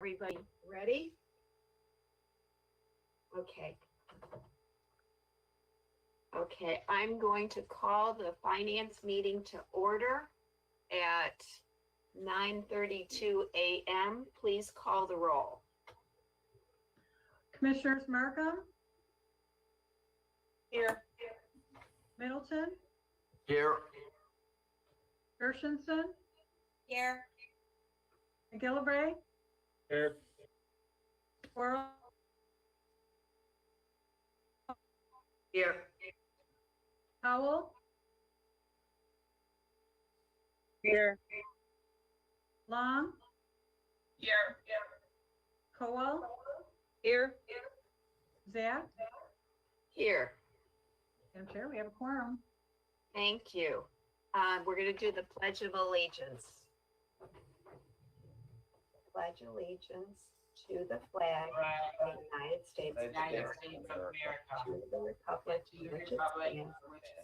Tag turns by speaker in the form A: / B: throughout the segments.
A: Everybody ready? Okay. Okay, I'm going to call the finance meeting to order at 9:32 a.m. Please call the roll.
B: Commissioners Markham,
A: Here.
B: Middleton,
C: Here.
B: Gershenson,
A: Here.
B: McGillivray,
C: Here.
B: Worrell,
A: Here.
B: Howell,
C: Here.
B: Long,
A: Here.
B: Coel,
A: Here.
B: Zach,
A: Here.
B: Madam Chair, we have a quorum.
A: Thank you. We're going to do the Pledge of Allegiance. Pledge allegiance to the flag of the United States of America, to the republic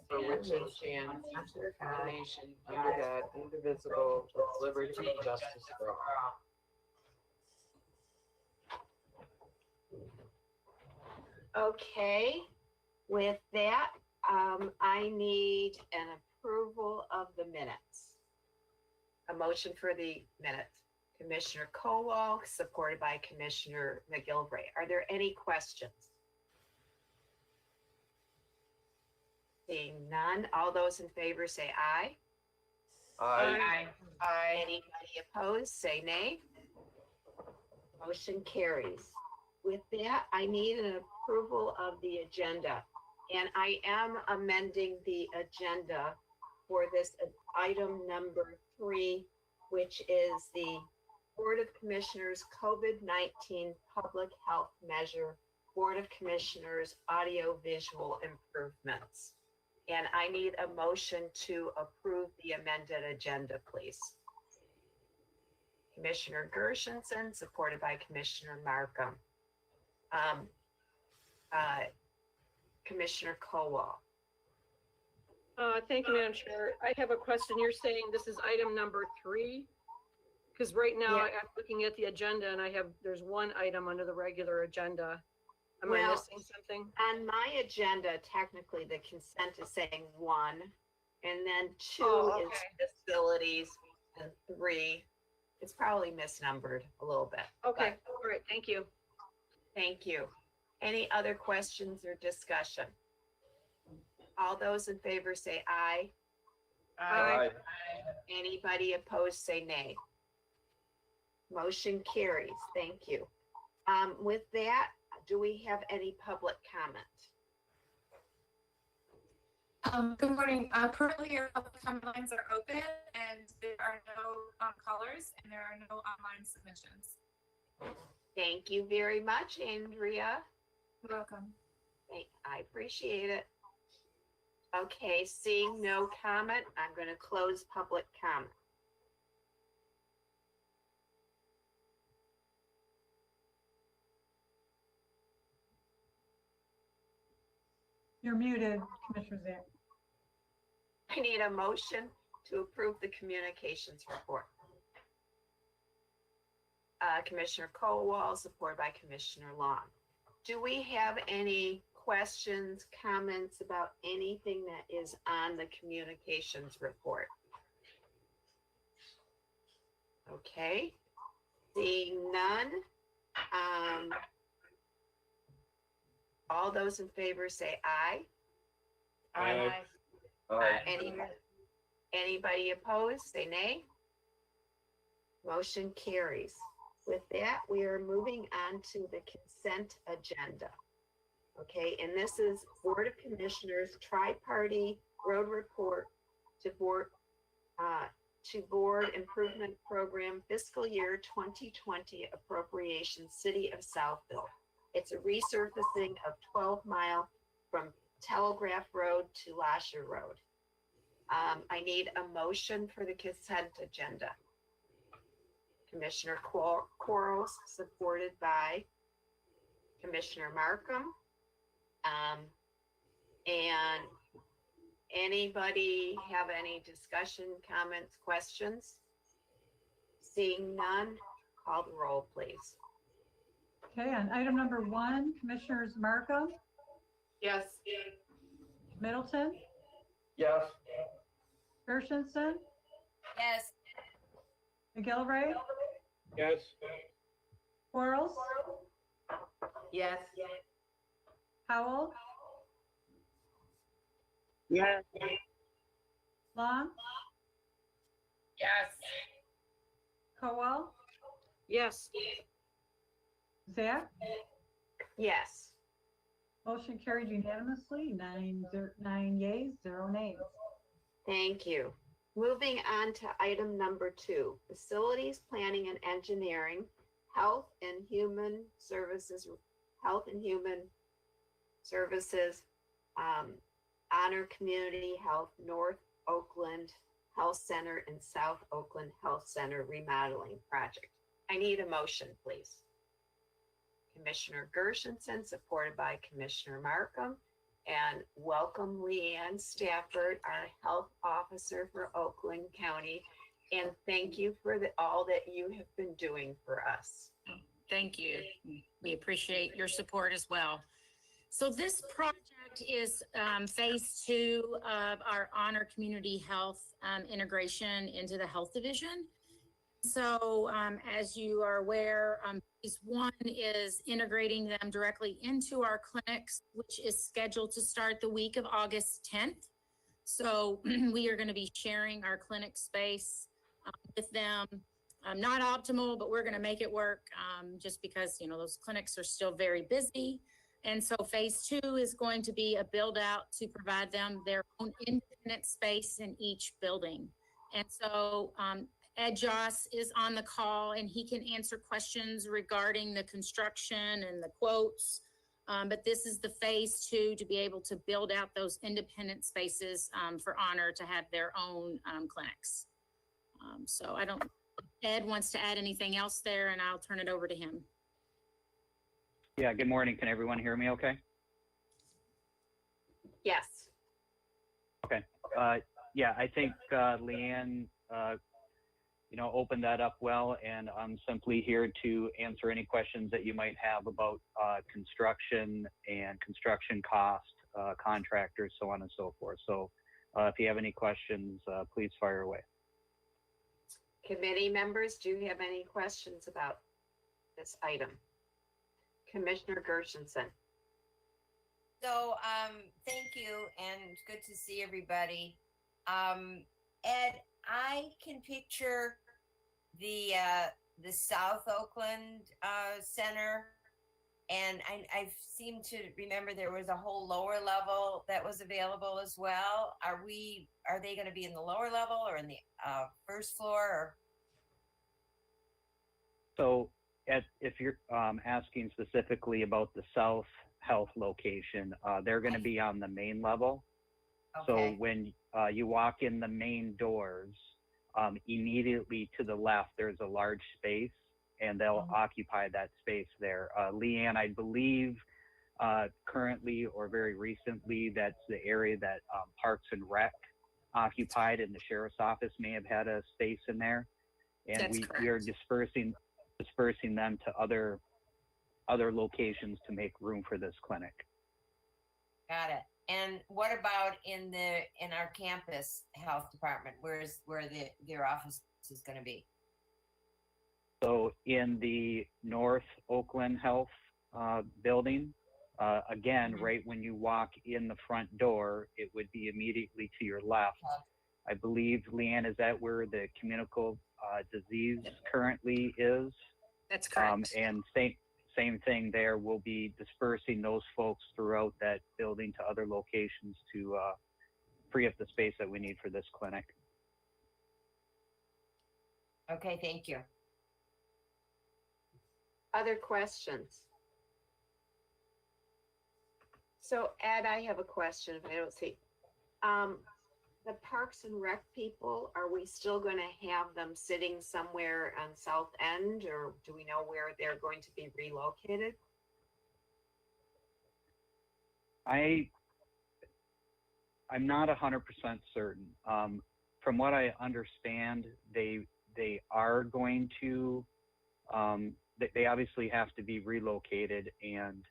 A: for which it stands, under God,
C: indivisible, with liberty and justice for all.
A: Okay, with that, I need an approval of the minutes. A motion for the minutes. Commissioner Kowal, supported by Commissioner McGillivray. Are there any questions? Seeing none, all those in favor say aye.
C: Aye.
A: Anybody opposed, say nay. Motion carries. With that, I need an approval of the agenda. And I am amending the agenda for this item number 3, which is the Board of Commissioners COVID-19 Public Health Measure, Board of Commissioners Audio Visual Improvements. And I need a motion to approve the amended agenda, please. Commissioner Gershenson, supported by Commissioner Markham. Commissioner Kowal.
D: Thank you, Madam Chair. I have a question. You're saying this is item number 3? Because right now
A: Yeah.
D: I'm looking at the agenda and there's one item under the regular agenda. Am I
A: Well,
D: missing something?
A: On my agenda, technically, the consent is saying 1, and then 2
D: Oh,
A: is
D: okay.
A: facilities, and 3, it's probably misnumbered a little bit.
D: Okay,
A: but
D: all right, thank you.
A: Thank you. Any other questions or discussion? All those in favor say aye.
D: Aye.
A: Anybody opposed, say nay. Motion carries. Thank you. With that, do we have any public comment?
E: Good morning. Currently, our public comment lines are open and there are no callers and there are no online submissions.
A: Thank you very much, Andrea.
E: You're welcome.
A: I appreciate it. Okay, seeing no comment, I'm going to close public comment.
B: You're muted, Commissioner Zach.
A: I need a motion to approve the communications report. Commissioner Kowal, supported by Commissioner Long. Do we have any questions, comments about anything that is on the communications report? Okay, seeing none. All those in favor say aye.
C: Aye.
A: Anybody opposed, say nay. Motion carries. With that, we are moving on to the consent agenda. Okay, and this is Board of Commissioners Tri-Party Road Report to Board Improvement Program Fiscal Year 2020 Appropriation City of Southville. It's a resurfacing of 12 Mile from Telegraph Road to Lasher Road. I need a motion for the consent agenda. Commissioner Quarles, supported by Commissioner Markham. And anybody have any discussion, comments, questions? Seeing none, Call the roll, please.
B: Okay, on item number 1, Commissioners Markham,
A: Yes.
B: Middleton,
C: Yes.
B: Gershenson,
E: Yes.
B: McGillivray,
C: Yes.
B: Quarles,
A: Yes.
B: Howell,
C: Yes.
B: Long,
E: Yes.
B: Cowell,
D: Yes.
B: Zach.
A: Yes.
B: Motion carried unanimously, 9 yeas, 0 nays.
A: Thank you. Moving on to item number 2, facilities planning and engineering, health and human services, Honor Community Health, North Oakland Health Center and South Oakland Health Center remodeling project. I need a motion, please. Commissioner Gershenson, supported by Commissioner Markham. And welcome Leanne Stafford, our health officer for Oakland County. And thank you for all that you have been doing for us.
F: Thank you. We appreciate your support as well. So this project is phase 2 of our Honor Community Health integration into the health division. So as you are aware, phase 1 is integrating them directly into our clinics, which is scheduled to start the week of August 10th. So we are going to be sharing our clinic space with them. Not optimal, but we're going to make it work just because, you know, those clinics are still very busy. And so phase 2 is going to be a build out to provide them their own independent space in each building. And so Ed Joss is on the call and he can answer questions regarding the construction and the quotes. But this is the phase 2 to be able to build out those independent spaces for Honor to have their own clinics. So I don't, Ed wants to add anything else there and I'll turn it over to him.
G: Yeah, good morning. Can everyone hear me okay?
A: Yes.
G: Yeah, I think Leanne, opened that up well, and I'm simply here to answer any questions that you might have about construction and construction cost, contractors, so on and so forth. So if you have any questions, please fire away.
A: Committee members, do you have any questions about this item? Commissioner Gershenson.
H: So, thank you and good to see everybody. Ed, I can picture the South Oakland Center, and I seem to remember there was a whole lower level that was available as well. Are they going to be in the lower level or in the first floor? Or?
G: So if you're asking specifically about the South Health location, they're going to be on the main level.
H: Okay.
G: So when you walk in the main doors, immediately to the left, there's a large space, and they'll occupy that space there. Leanne, I believe currently or very recently, that's the area that Parks and Rec occupied, and the Sheriff's Office may have had a space in there. And
F: That's
G: we are
F: correct.
G: dispersing them to other locations to make room for this clinic.
H: Got it. And what about in our campus health department? Where their office is going to be?
G: So in the North Oakland Health building, again, right when you walk in the front door, it would be immediately to your left. I believe, Leanne, is that where the communicable disease currently is?
F: That's correct.
G: And same thing there. We'll be dispersing those folks throughout that building to other locations to free up the space that we need for this clinic.
H: Okay, thank you.
A: Other questions? So Ed, I have a question if I don't see. The Parks and Rec people, are we still going to have them sitting somewhere on South End, or do we know where they're going to be relocated?
G: I'm not 100% certain. From what I understand, they are going to They obviously have to be relocated, and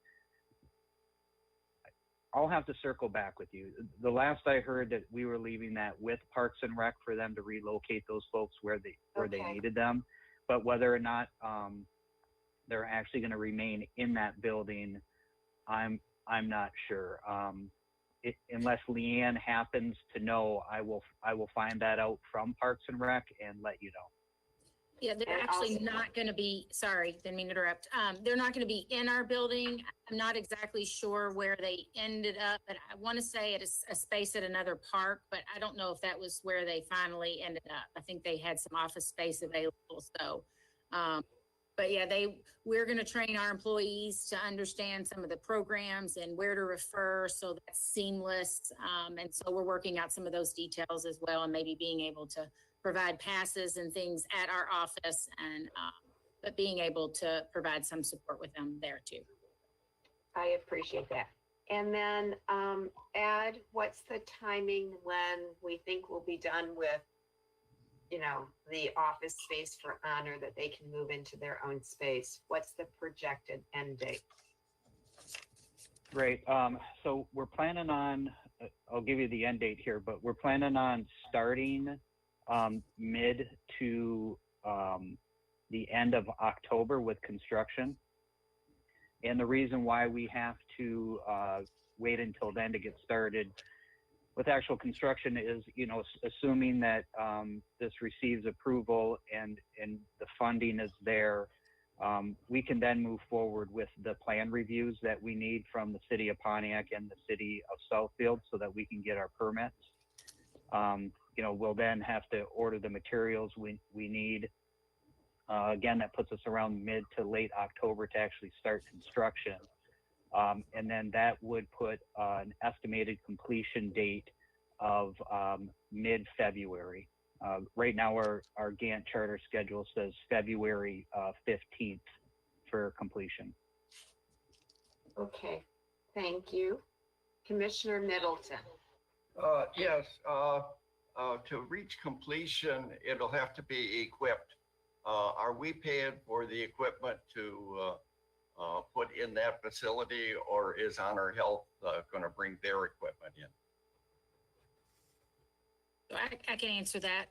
G: I'll have to circle back with you. The last I heard that we were leaving that with Parks and Rec for them to relocate those folks where they
A: Okay.
G: needed them, but whether or not they're actually going to remain in that building, I'm not sure. Unless Leanne happens to know, I will find that out from Parks and Rec and let you know.
F: Yeah, they're
A: And
F: actually
A: also-
F: not going to be, sorry, didn't mean to interrupt. They're not going to be in our building. I'm not exactly sure where they ended up, but I want to say at a space at another park, but I don't know if that was where they finally ended up. I think they had some office space available, so. But yeah, we're going to train our employees to understand some of the programs and where to refer, so that's seamless. And so we're working out some of those details as well, and maybe being able to provide passes and things at our office, and but being able to provide some support with them there too.
A: I appreciate that. And then, Ed, what's the timing when we think we'll be done with, the office space for Honor, that they can move into their own space? What's the projected end date?
G: Great. So we're planning on, I'll give you the end date here, but we're planning on starting mid to the end of October with construction. And the reason why we have to wait until then to get started with actual construction is, assuming that this receives approval and the funding is there, we can then move forward with the plan reviews that we need from the city of Pontiac and the city of Southfield so that we can get our permits. We'll then have to order the materials we need. Again, that puts us around mid to late October to actually start construction. And then that would put an estimated completion date of mid-February. Right now, our Gantt charter schedule says February 15th for completion.
A: Okay, thank you. Commissioner Middleton.
I: Yes, to reach completion, it'll have to be equipped. Are we paying for the equipment to put in that facility, or is Honor Health going to bring their equipment in?
F: I can answer that.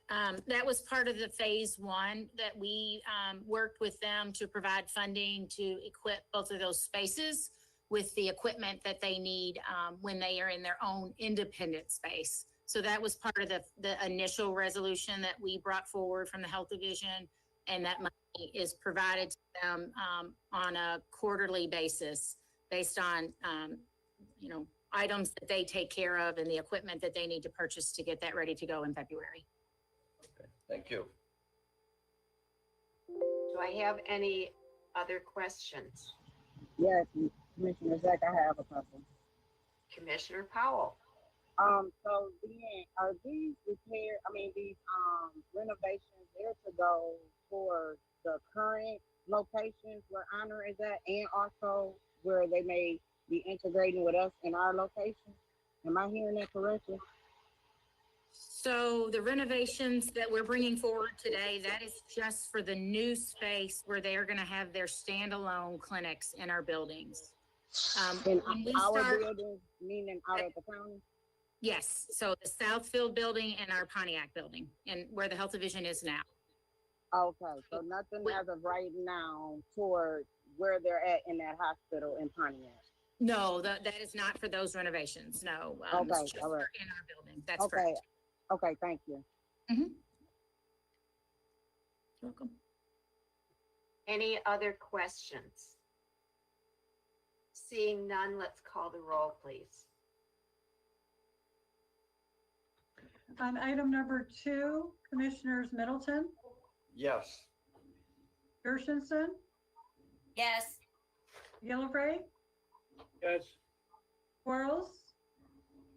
F: That was part of the phase one that we worked with them to provide funding to equip both of those spaces with the equipment that they need when they are in their own independent space. So that was part of the initial resolution that we brought forward from the Health Division, and that money is provided to them on a quarterly basis based on, items that they take care of and the equipment that they need to purchase to get that ready to go in February.
I: Okay, thank you.
A: Do I have any other questions?
J: Yes, Commissioner Zach, I have a couple.
A: Commissioner Powell.
J: So then, are these renovations there to go for the current locations where Honor is at, and also where they may be integrating with us in our location? Am I hearing that correctly?
F: So the renovations that we're bringing forward today, that is just for the new space where they are going to have their standalone clinics in our buildings.
J: In
F: When we
J: our
F: start,
J: building, meaning out at the county?
F: yes, so the Southfield building and our Pontiac building, and where the Health Division is now.
J: Okay, so nothing as of right now toward where they're at in that hospital in Pontiac.
F: No, that is not for those renovations, no. It's
J: Okay,
F: just
J: all right.
F: for in our building, that's
J: Okay,
F: correct.
J: okay, thank you.
F: You're welcome.
A: Any other questions? Seeing none, let's call the roll, please.
B: On item number 2, Commissioners Middleton,
I: Yes.
B: Gershenson,
H: Yes.
B: Gillifrey,
C: Yes.
B: Quarles,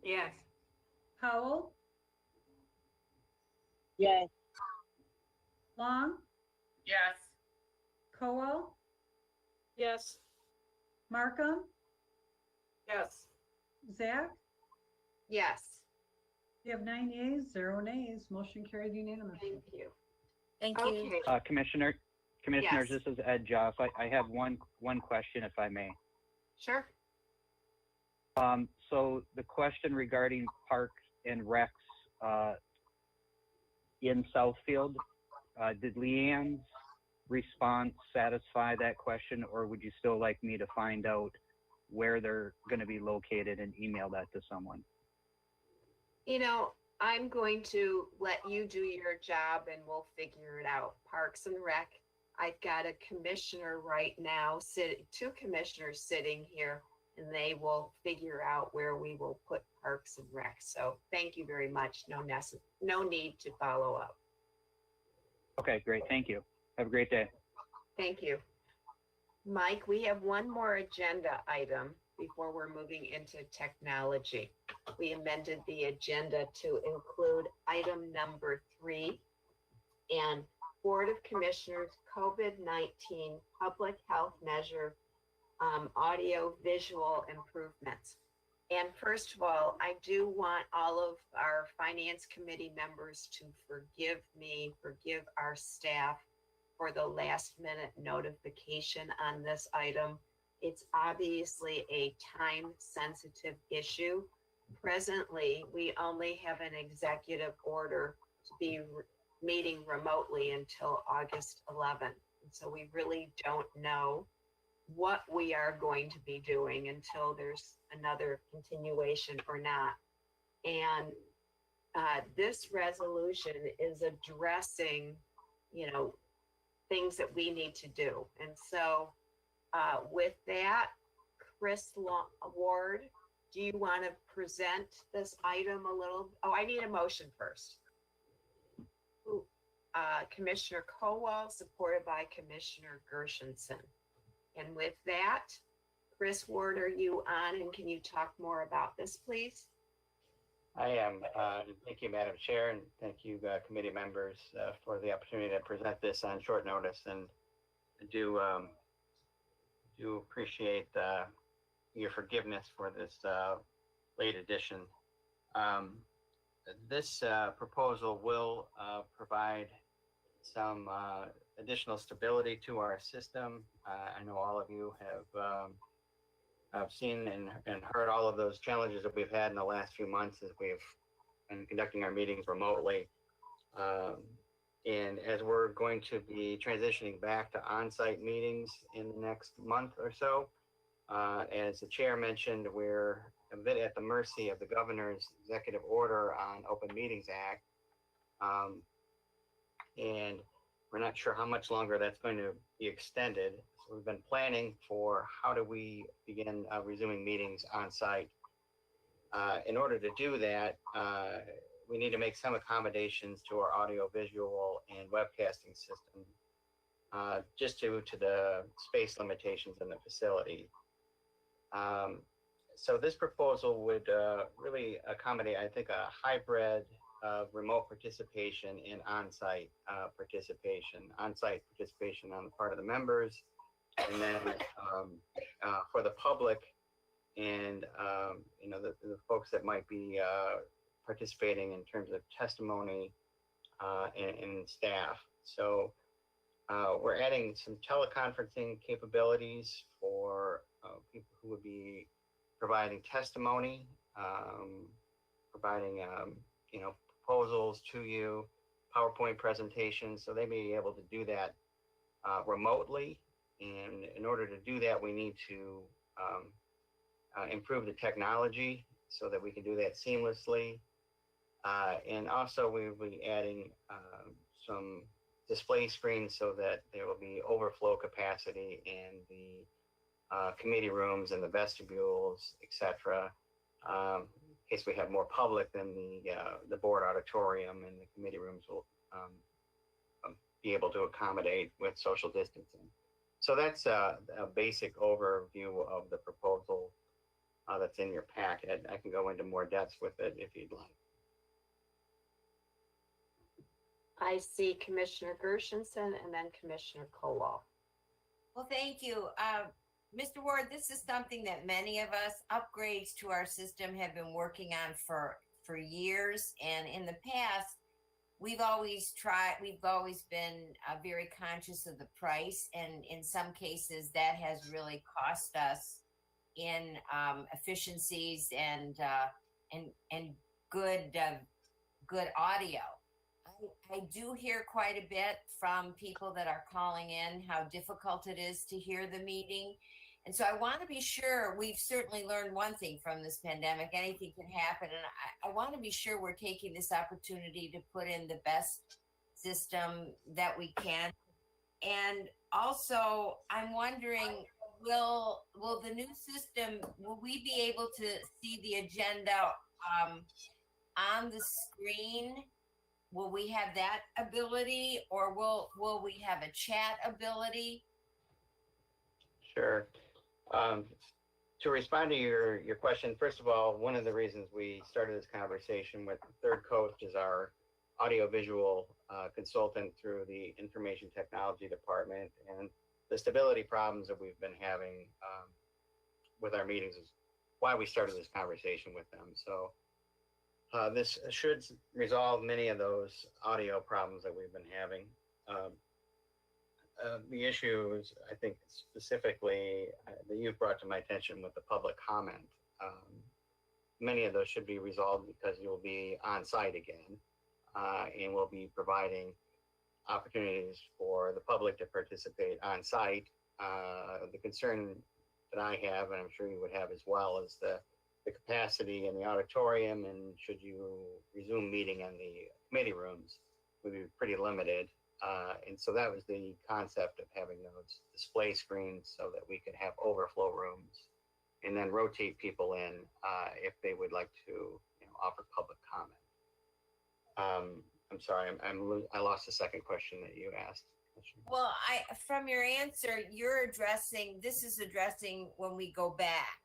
A: Yes.
B: Powell,
J: Yes,
B: Long,
E: Yes.
B: Cowell,
D: Yes.
B: Markham,
D: Yes.
B: Zach.
A: Yes,
B: You have 9 yeas, 0 nays. Motion carried unanimously.
A: thank you.
F: Thank you.
A: Okay,
G: Commissioners,
A: Yes.
G: this is Ed Joff. I have one question, if I may.
A: Sure.
G: So the question regarding parks and recs in Southfield, did Leanne's response satisfy that question, or would you still like me to find out where they're going to be located and email that to someone?
A: You know, I'm going to let you do your job and we'll figure it out. Parks and Rec, I've got a commissioner right now, two commissioners sitting here, and they will figure out where we will put Parks and Rec. So thank you very much. No need to follow up.
G: Okay, great. Thank you. Have a great day.
A: Thank you. Mike, we have one more agenda item before we're moving into technology. We amended the agenda to include item number 3 and Board of Commissioners COVID-19 public health measure audio visual improvements. And first of all, I do want all of our finance committee members to forgive our staff for the last minute notification on this item. It's obviously a time sensitive issue. Presently, we only have an executive order to be meeting remotely until August 11th. And so we really don't know what we are going to be doing until there's another continuation or not. And this resolution is addressing, things that we need to do. And so with that, Chris Ward, do you want to present this item a little? Oh, I need a motion first. Commissioner Kowal, supported by Commissioner Gershenson. And with that, Chris Ward, are you on, and can you talk more about this, please?
C: I am. Thank you, Madam Chair, and thank you, committee members, for the opportunity to present this on short notice. And I do appreciate your forgiveness for this late addition. This proposal will provide some additional stability to our system. I know all of you have seen and heard all of those challenges that we've had in the last few months as we've been conducting our meetings remotely. And as we're going to be transitioning back to on-site meetings in the next month or so, as the chair mentioned, we're a bit at the mercy of the governor's executive order on Open Meetings Act. And we're not sure how much longer that's going to be extended. So we've been planning for how do we begin resuming meetings on site. In order to do that, we need to make some accommodations to our audio visual and webcasting system, just due to the space limitations in the facility. So this proposal would really accommodate, I think, a hybrid of remote participation and on-site participation. On-site participation on the part of the members, and then for the public and the folks that might be participating in terms of testimony and staff. So we're adding some teleconferencing capabilities for people who would be providing testimony, providing proposals to you, PowerPoint presentations. So they may be able to do that remotely. And in order to do that, we need to improve the technology so that we can do that seamlessly. And also we will be adding some display screens so that there will be overflow capacity in the committee rooms and the vestibules, etc. In case we have more public, than the board auditorium and the committee rooms will be able to accommodate with social distancing. So that's a basic overview of the proposal that's in your packet. I can go into more depth with it if you'd like.
A: I see Commissioner Gershenson and then Commissioner Kowal.
H: Well, thank you. Mr. Ward, this is something that many of us, upgrades to our system, have been working on for years. And in the past, we've always been very conscious of the price, and in some cases that has really cost us in efficiencies and good audio. I do hear quite a bit from people that are calling in how difficult it is to hear the meeting. And so I want to be sure, we've certainly learned one thing from this pandemic, anything can happen. And I want to be sure we're taking this opportunity to put in the best system that we can. And also, I'm wondering, will the new system, will we be able to see the agenda on the screen? Will we have that ability, or will we have a chat ability?
C: Sure. To respond to your question, first of all, one of the reasons we started this conversation with Third Coast is our audiovisual consultant through the information technology department, and the stability problems that we've been having with our meetings is why we started this conversation with them. So this should resolve many of those audio problems that we've been having. The issues, I think, specifically that you've brought to my attention with the public comment, many of those should be resolved because you'll be on site again, and we'll be providing opportunities for the public to participate on site. The concern that I have, and I'm sure you would have as well, is the capacity in the auditorium, and should you resume meeting in the committee rooms, would be pretty limited. And so that was the concept of having those display screens so that we could have overflow rooms and then rotate people in if they would like to, offer public comment. I'm sorry, I lost the second question that you asked.
H: Well, from your answer, this is addressing when we go back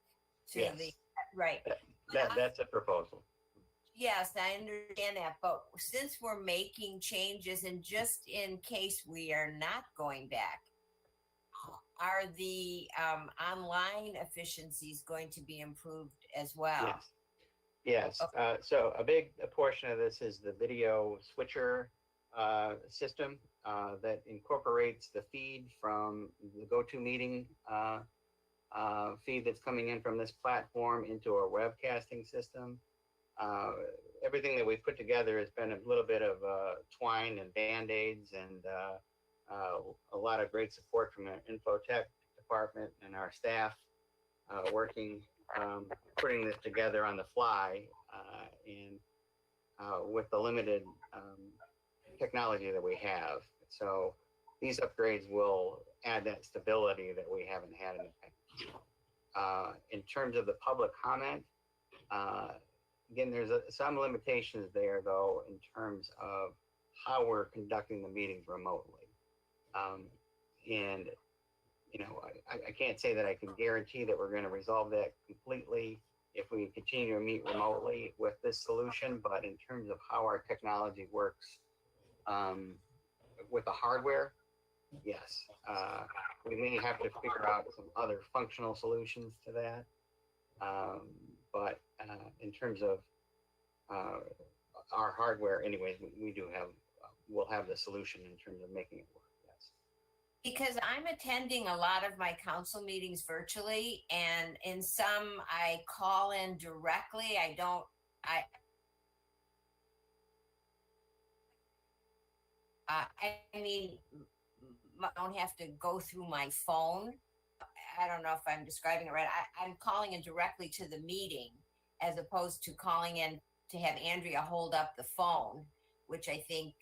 H: to
C: Yes.
H: right.
C: That's a proposal.
H: Yes, I understand that, but since we're making changes, and just in case we are not going back, are the online efficiencies going to be improved as well?
C: Yes.
H: Okay.
C: So a big portion of this is the video switcher system that incorporates the feed from the GoToMeeting feed that's coming in from this platform into our webcasting system. Everything that we've put together has been a little bit of twine and band-aids, and a lot of great support from the infotech department and our staff working, putting this together on the fly, and with the limited technology that we have. So these upgrades will add that stability that we haven't had in the past. In terms of the public comment, again, there's some limitations there, though, in terms of how we're conducting the meetings remotely. And, I can't say that I can guarantee that we're going to resolve that completely if we continue to meet remotely with this solution. But in terms of how our technology works with the hardware, yes, we may have to figure out some other functional solutions to that. But in terms of our hardware, anyways, we'll have the solution in terms of making it work. Yes.
H: Because I'm attending a lot of my council meetings virtually, and in some I call in directly. I don't have to go through my phone. I don't know if I'm describing it right. I'm calling in directly to the meeting as opposed to calling in to have Andrea hold up the phone, which I think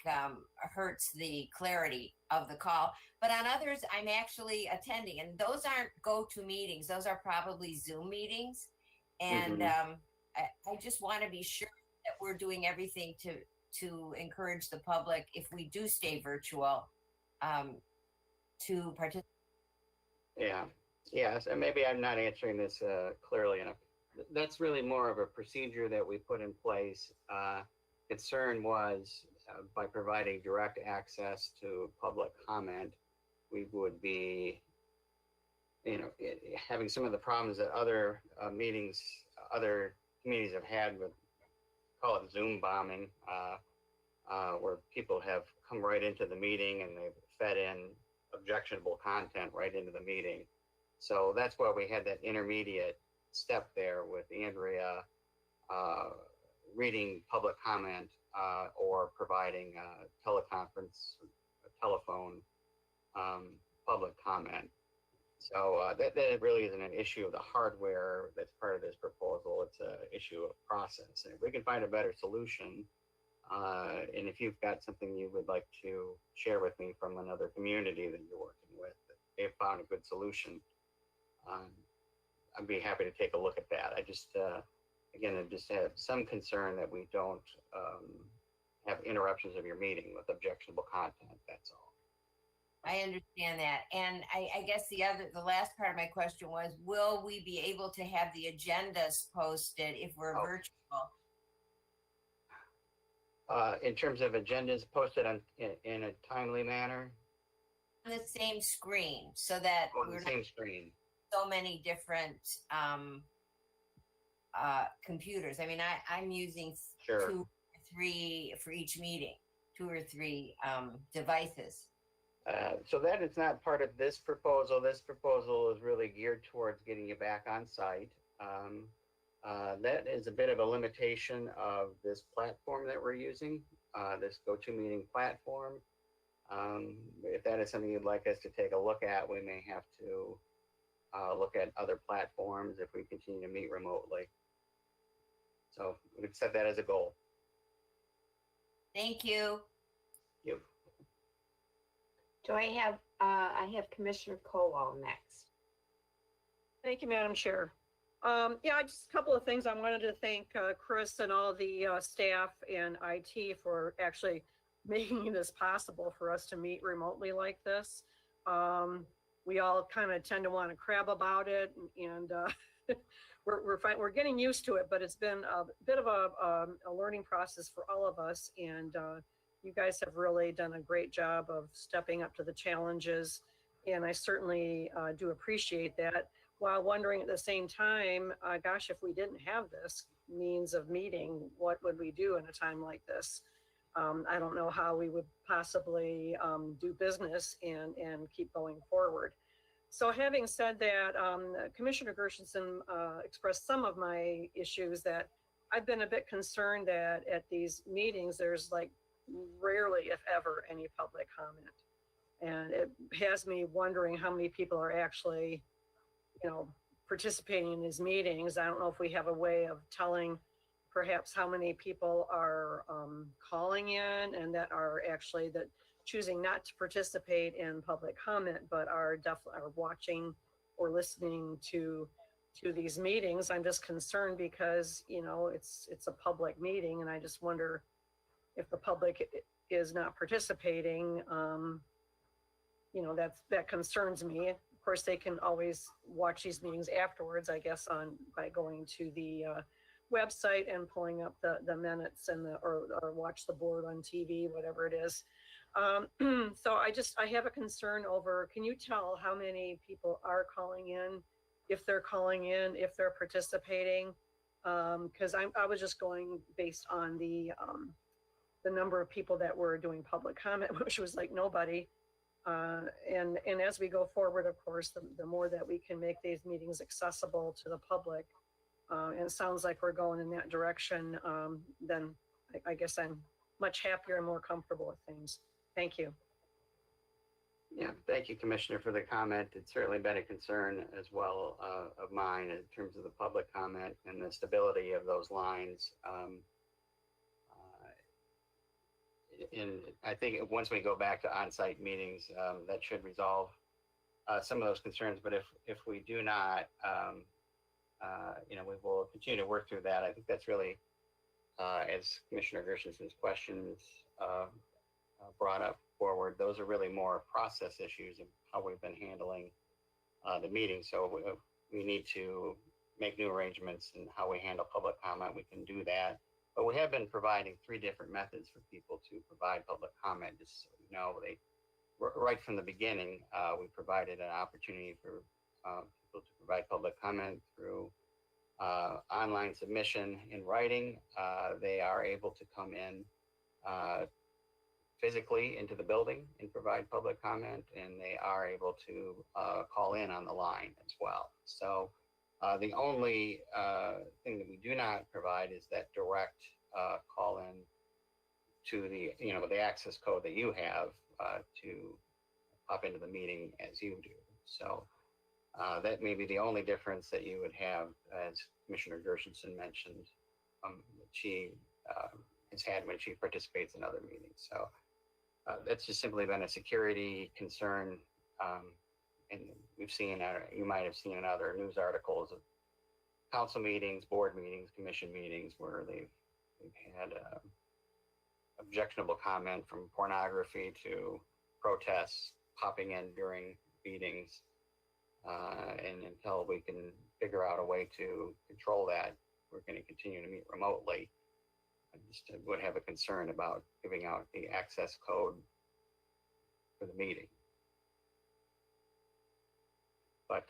H: hurts the clarity of the call. But on others, I'm actually attending, and those aren't GoToMeetings. Those are probably Zoom meetings. And I just want to be sure that we're doing everything to encourage the public, if we do stay virtual, to participate.
C: Yeah. Yes, and maybe I'm not answering this clearly enough. That's really more of a procedure that we put in place. Concern was by providing direct access to public comment, we would be, having some of the problems that other other communities have had with, call it Zoom bombing, where people have come right into the meeting and they've fed in objectionable content right into the meeting. So that's why we had that intermediate step there with Andrea reading public comment or providing teleconference, telephone public comment. So that really isn't an issue of the hardware that's part of this proposal. It's an issue of process. And if we can find a better solution, and if you've got something you would like to share with me from another community that you're working with, that they've found a good solution, I'd be happy to take a look at that. I just, again, I just have some concern that we don't have interruptions of your meeting with objectionable content, that's all.
H: I understand that. And I guess the last part of my question was, will we be able to have the agendas posted if we're virtual?
C: In terms of agendas posted in a timely manner?
H: On the same screen, so that
C: On
H: we're
C: the same screen.
H: so many different computers. I mean, I'm using
C: Sure.
H: 2 or 3 for each meeting, 2 or 3 devices.
C: So that is not part of this proposal. This proposal is really geared towards getting you back on site. That is a bit of a limitation of this platform that we're using, this GoToMeeting platform. If that is something you'd like us to take a look at, we may have to look at other platforms if we continue to meet remotely. So we've set that as a goal.
H: Thank you.
C: You.
A: Do I have Commissioner Kowal next.
D: Thank you, Madam Chair. Yeah, just a couple of things. I wanted to thank Chris and all the staff and IT for actually making this possible for us to meet remotely like this. We all kind of tend to want to crab about it, and we're getting used to it, but it's been a bit of a learning process for all of us, and you guys have really done a great job of stepping up to the challenges, and I certainly do appreciate that, while wondering at the same time, gosh, if we didn't have this means of meeting, what would we do in a time like this? I don't know how we would possibly do business and keep going forward. So having said that, Commissioner Gershenson expressed some of my issues that I've been a bit concerned that at these meetings, there's like rarely, if ever, any public comment. And it has me wondering how many people are actually, participating in these meetings. I don't know if we have a way of telling perhaps how many people are calling in and that are actually choosing not to participate in public comment, but are definitely watching or listening to these meetings. I'm just concerned because, it's a public meeting, and I just wonder if the public is not participating, that concerns me. Of course, they can always watch these meetings afterwards, I guess, by going to the website and pulling up the minutes or watch the board on TV, whatever it is. So I have a concern over, can you tell how many people are calling in, if they're calling in, if they're participating? Because I was just going based on the number of people that were doing public comment, which was like nobody. And as we go forward, of course, the more that we can make these meetings accessible to the public, and it sounds like we're going in that direction, then I guess I'm much happier and more comfortable with things. Thank you.
C: Yeah, thank you, Commissioner, for the comment. It's certainly been a concern as well of mine in terms of the public comment and the stability of those lines. And I think once we go back to on-site meetings, that should resolve some of those concerns. But if we do not, we will continue to work through that. I think that's really, as Commissioner Gershenson's questions brought up forward, those are really more process issues of how we've been handling the meeting. So we need to make new arrangements in how we handle public comment. We can do that. But we have been providing 3 different methods for people to provide public comment. Just so you know, right from the beginning, we provided an opportunity for people to provide public comment through online submission in writing. They are able to come in physically into the building and provide public comment, and they are able to call in on the line as well. So the only thing that we do not provide is that direct call in to the, the access code that you have to pop into the meeting as you do. So that may be the only difference that you would have, as Commissioner Gershenson mentioned, that she has had when she participates in other meetings. So that's just simply been a security concern. And we've seen, you might have seen in other news articles of council meetings, board meetings, commission meetings, where they've had objectionable comment from pornography to protests popping in during meetings. And until we can figure out a way to control that, we're going to continue to meet remotely. I just would have a concern about giving out the access code for the meeting. But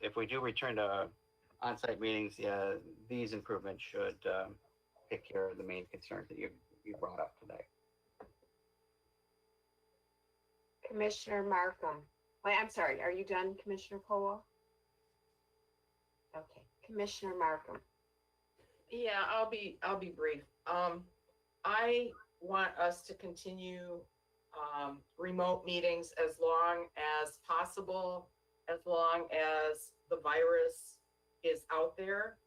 C: if we do return to on-site meetings, these improvements should take care of the main concerns that you brought up today.
A: Commissioner Markham. Wait, I'm sorry. Are you done, Commissioner Colwell? Okay, Commissioner Markham.
K: Yeah, I'll be brief. I want us to continue remote meetings as long as possible, as long as the virus is out there.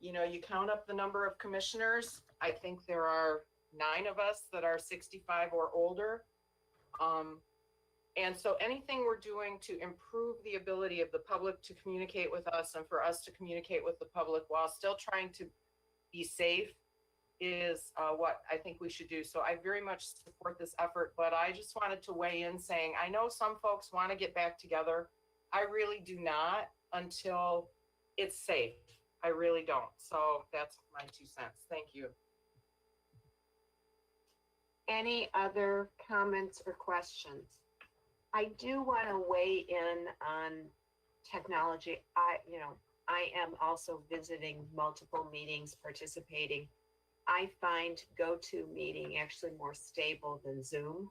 K: You count up the number of commissioners. I think there are 9 of us that are 65 or older. And so anything we're doing to improve the ability of the public to communicate with us and for us to communicate with the public while still trying to be safe is what I think we should do. So I very much support this effort, but I just wanted to weigh in saying, I know some folks want to get back together. I really do not until it's safe. I really don't. So that's my 2 cents. Thank you.
A: Any other comments or questions? I do want to weigh in on technology. I am also visiting multiple meetings, participating. I find GoToMeeting actually more stable than Zoom.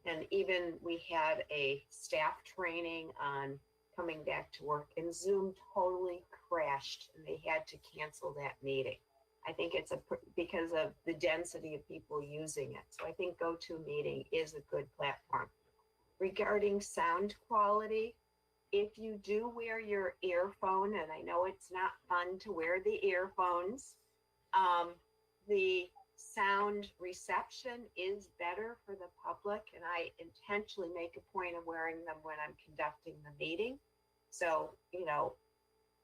A: And even we had a staff training on coming back to work, and Zoom totally crashed and they had to cancel that meeting. I think it's because of the density of people using it. So I think GoToMeeting is a good platform. Regarding sound quality, if you do wear your earphone, and I know it's not fun to wear the earphones, the sound reception is better for the public, and I intentionally make a point of wearing them when I'm conducting the meeting. So,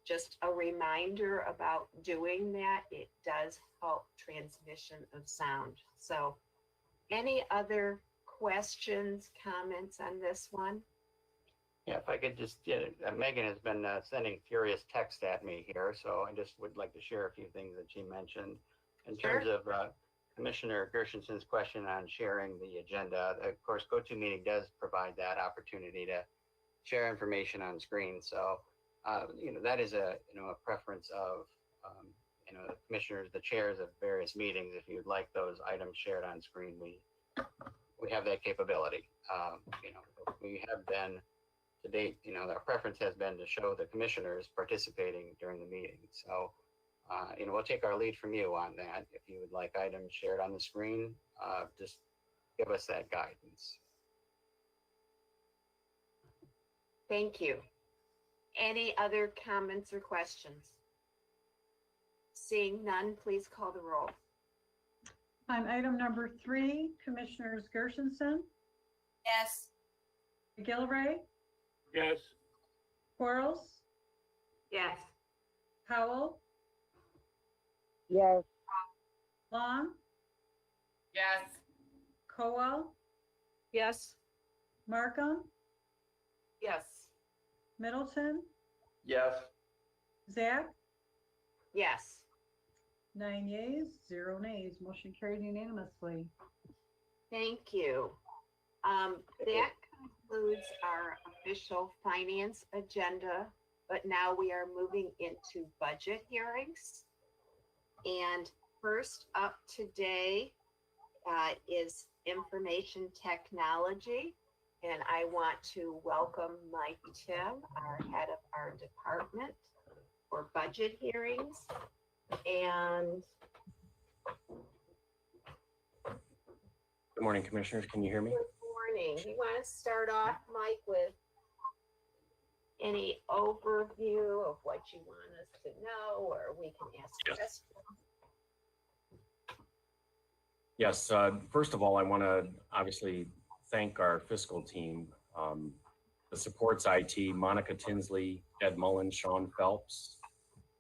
A: just a reminder about doing that. It does help transmission of sound. So, any other questions, comments on this one?
C: Yeah, if I could just, Megan has been sending furious text at me here, so I just would like to share a few things that she mentioned. In terms of Commissioner Gershenson's question on sharing the agenda, of course, GoToMeeting does provide that opportunity to share information on screen. So, that is a preference of, the commissioners, the chairs of various meetings. If you'd like those items shared on screen, we have that capability. We have been to date, our preference has been to show the commissioners participating during the meeting. So, we'll take our lead from you on that. If you would like items shared on the screen, just give us that guidance.
A: Thank you. Any other comments or questions? Seeing none, please call the roll.
B: On item number 3, Commissioners Gershenson,
H: Yes.
B: McGillivray,
L: Yes.
B: Quarles,
A: Yes.
B: Howell,
J: Yes.
B: Long,
H: Yes.
B: Colwell,
D: Yes.
B: Markham,
K: Yes.
B: Middleton,
L: Yes.
B: Zach,
A: Yes.
B: 9 yeas, 0 nays. Motion carried unanimously.
A: Thank you. That concludes our official finance agenda, but now we are moving into budget hearings. And first up today is information technology. And I want to welcome Mike Tim, our head of our department, for budget hearings. And
L: Good morning, Commissioners. Can you hear me?
A: good morning. You want to start off, Mike, with any overview of what you want us to know, or we can ask
L: Yes.
A: questions?
L: Yes. First of all, I want to obviously thank our fiscal team, the supports IT, Monica Tinsley, Ed Mullen, Sean Phelps,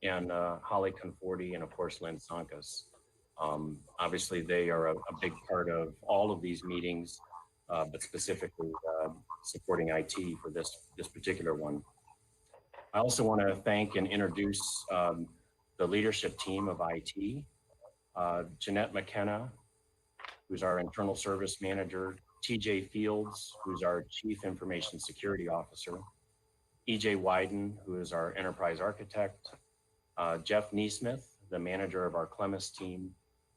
L: and Holly Conforti, and of course, Lynn Sonkas. Obviously, they are a big part of all of these meetings, but specifically supporting IT for this particular one. I also want to thank and introduce the leadership team of IT, Jeanette McKenna, who's our internal service manager, TJ Fields, who's our chief information security officer, EJ Wyden, who is our enterprise architect, Jeff Neesmith, the manager of our Clemis team,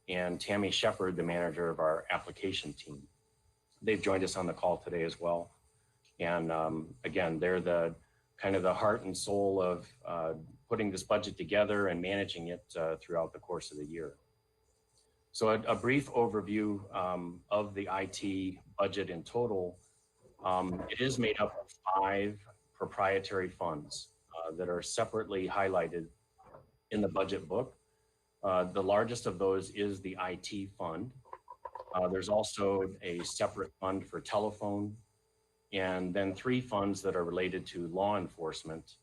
L: and Tammy Shepard, the manager of our application team. They've joined us on the call today as well. And again, they're the kind of the heart and soul of putting this budget together and managing it throughout the course of the year. So a brief overview of the IT budget in total. It is made up of 5 proprietary funds that are separately highlighted in the budget book. The largest of those is the IT fund. There's also a separate fund for telephone, and then 3 funds that are related to law enforcement,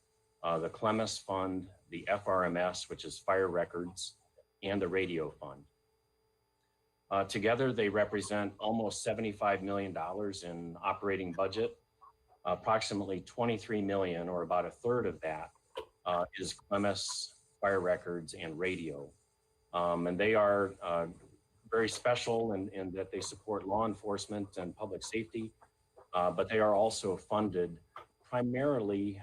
L: the Clemis Fund, the FRMS, which is Fire Records, and the Radio Fund. Together, they represent almost $75 million in operating budget. Approximately 23 million, or about a third of that, is Clemis, Fire Records, and Radio. And they are very special in that they support law enforcement and public safety, but they are also funded primarily,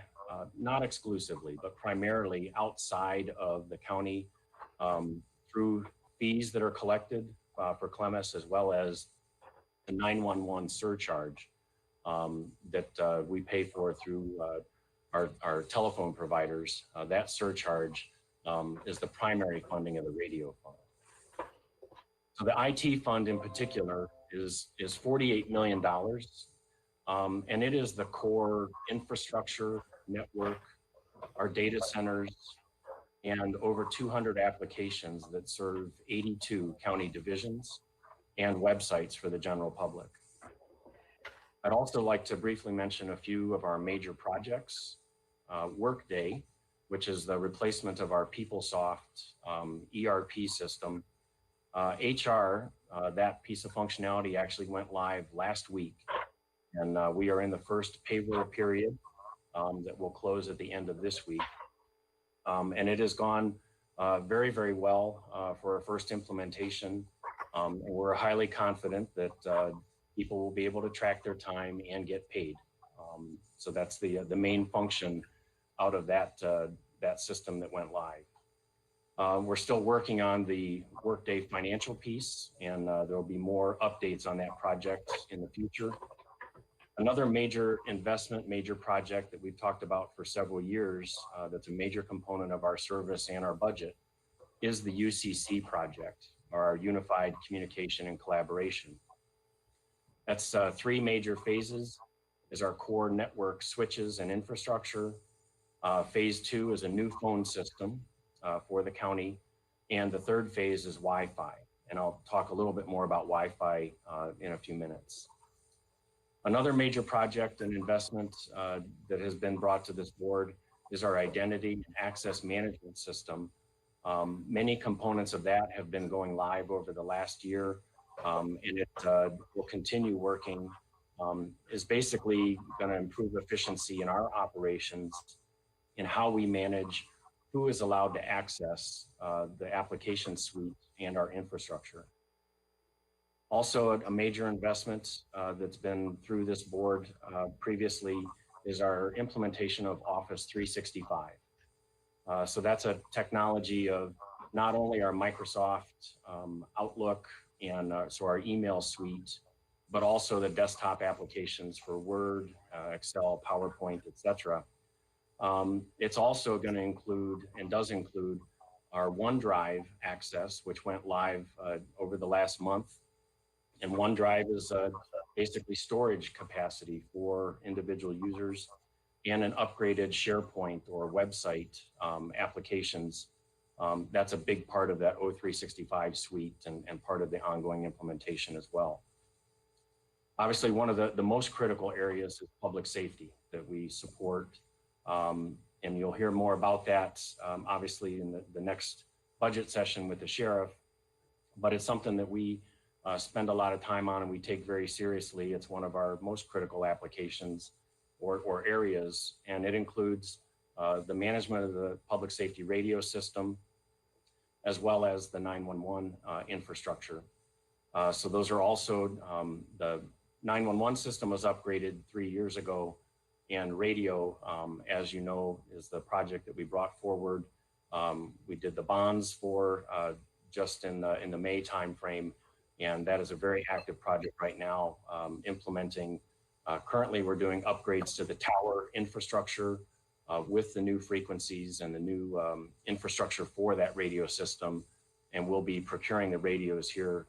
L: not exclusively, but primarily outside of the county through fees that are collected for Clemis, as well as the 911 surcharge that we pay for through our telephone providers. That surcharge is the primary funding of the Radio Fund. So the IT fund in particular is $48 million. And it is the core infrastructure network, our data centers, and over 200 applications that serve 82 county divisions and websites for the general public. I'd also like to briefly mention a few of our major projects. Workday, which is the replacement of our PeopleSoft ERP system. HR, that piece of functionality actually went live last week. And we are in the first payroll period that will close at the end of this week. And it has gone very, very well for our first implementation. And we're highly confident that people will be able to track their time and get paid. So that's the main function out of that system that went live. We're still working on the Workday financial piece, and there will be more updates on that project in the future. Another major investment, major project that we've talked about for several years, that's a major component of our service and our budget, is the UCC project, or our Unified Communication and Collaboration. That's 3 major phases. Is our core network switches and infrastructure. Phase 2 is a new phone system for the county. And the third phase is Wi-Fi. And I'll talk a little bit more about Wi-Fi in a few minutes. Another major project and investment that has been brought to this board is our identity and access management system. Many components of that have been going live over the last year, and it will continue working. Is basically going to improve efficiency in our operations in how we manage who is allowed to access the application suite and our infrastructure. Also, a major investment that's been through this board previously is our implementation of Office 365. So that's a technology of not only our Microsoft Outlook and so our email suite, but also the desktop applications for Word, Excel, PowerPoint, etc. It's also going to include and does include our OneDrive access, which went live over the last month. And OneDrive is basically storage capacity for individual users and an upgraded SharePoint or website applications. That's a big part of that O365 suite and part of the ongoing implementation as well. Obviously, one of the most critical areas is public safety that we support. And you'll hear more about that, obviously, in the next budget session with the sheriff. But it's something that we spend a lot of time on and we take very seriously. It's one of our most critical applications or areas, and it includes the management of the public safety radio system, as well as the 911 infrastructure. So those are also, the 911 system was upgraded 3 years ago, and radio, as you know, is the project that we brought forward. We did the bonds for just in the May timeframe, and that is a very active project right now, implementing. Currently, we're doing upgrades to the tower infrastructure with the new frequencies and the new infrastructure for that radio system, and we'll be procuring the radios here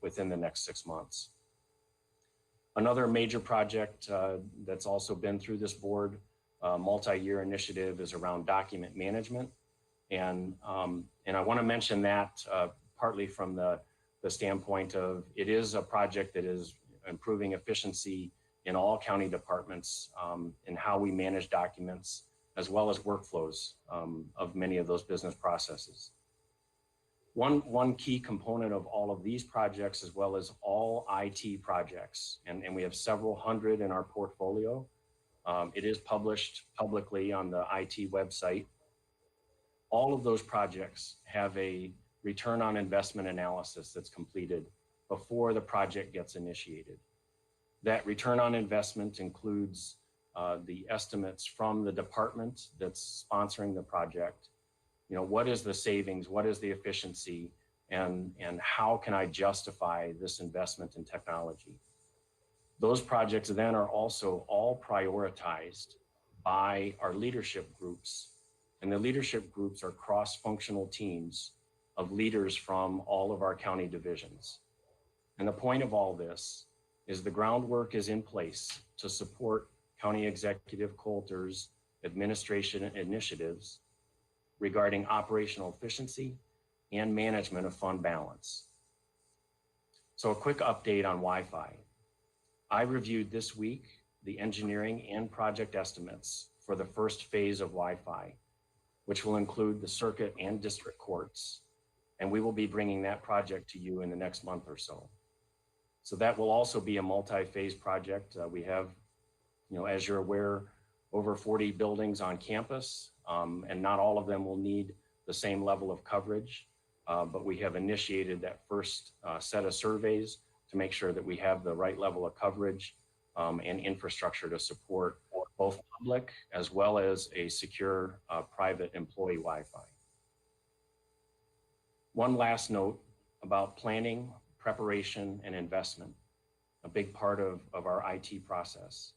L: within the next 6 months. Another major project that's also been through this board, multi-year initiative, is around document management. And I want to mention that partly from the standpoint of it is a project that is improving efficiency in all county departments in how we manage documents, as well as workflows of many of those business processes. One key component of all of these projects, as well as all IT projects, and we have several hundred in our portfolio. It is published publicly on the IT website. All of those projects have a return on investment analysis that's completed before the project gets initiated. That return on investment includes the estimates from the department that's sponsoring the project. You know, what is the savings? What is the efficiency? And how can I justify this investment in technology? Those projects then are also all prioritized by our leadership groups. And the leadership groups are cross-functional teams of leaders from all of our county divisions. And the point of all this is the groundwork is in place to support County Executive Coulter's administration initiatives regarding operational efficiency and management of fund balance. So a quick update on Wi-Fi. I reviewed this week the engineering and project estimates for the first phase of Wi-Fi, which will include the circuit and district courts. And we will be bringing that project to you in the next month or so. So that will also be a multi-phase project. We have, you know, as you're aware, over 40 buildings on campus, and not all of them will need the same level of coverage, but we have initiated that first set of surveys to make sure that we have the right level of coverage and infrastructure to support both public as well as a secure private employee Wi-Fi. One last note about planning, preparation, and investment, a big part of our IT process.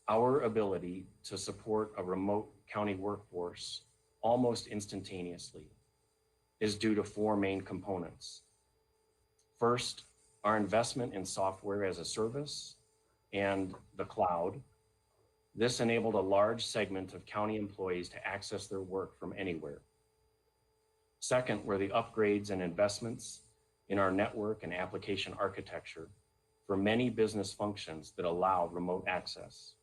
L: Our ability to support a remote county workforce almost instantaneously is due to four main components. First, our investment in software as a service and the cloud. This enabled a large segment of county employees to access their work from anywhere. Second were the upgrades and investments in our network and application architecture for many business functions that allow remote access.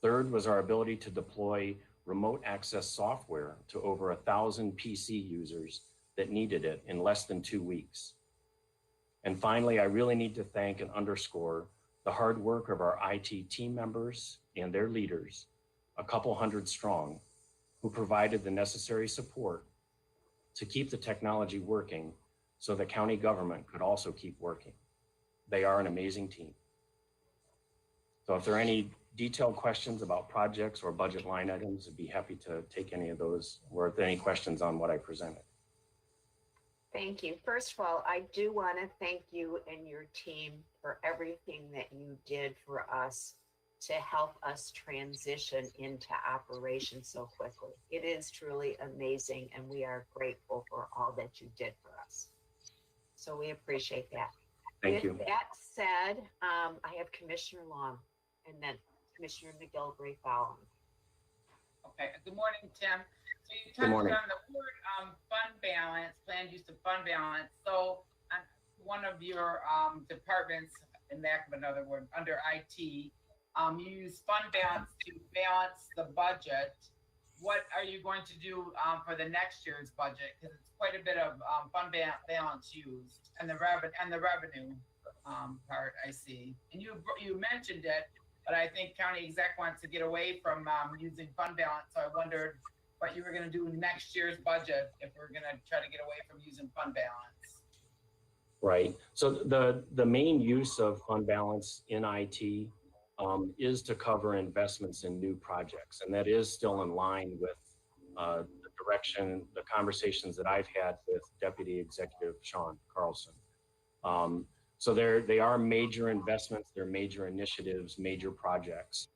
L: Third was our ability to deploy remote access software to over 1,000 PC users that needed it in less than 2 weeks. And finally, I really need to thank and underscore the hard work of our IT team members and their leaders, a couple hundred strong, who provided the necessary support to keep the technology working so the county government could also keep working. They are an amazing team. So if there are any detailed questions about projects or budget line items, I'd be happy to take any of those, or if there are any questions on what I presented.
A: Thank you. First of all, I do want to thank you and your team for everything that you did for us to help us transition into operation so quickly. It is truly amazing, and we are grateful for all that you did for us. So we appreciate that.
L: Thank you.
A: With that said, I have Commissioner Long and then Commissioner McGilvery following.
M: Okay, good morning, Tim. So you
L: Good
M: touched
L: morning.
M: on the word fund balance, planned use of fund balance. So one of your departments, in lack of another word, under IT, you use fund balance to balance the budget. What are you going to do for the next year's budget? Because it's quite a bit of fund balance used, and the revenue part I see. And you mentioned it, but I think county exec wants to get away from using fund balance. So I wondered what you were going to do next year's budget if we're going to try to get away from using fund balance.
L: Right. So the main use of fund balance in IT is to cover investments in new projects. And that is still in line with the direction, the conversations that I've had with Deputy Executive Sean Carlson. So they are major investments, they're major initiatives, major projects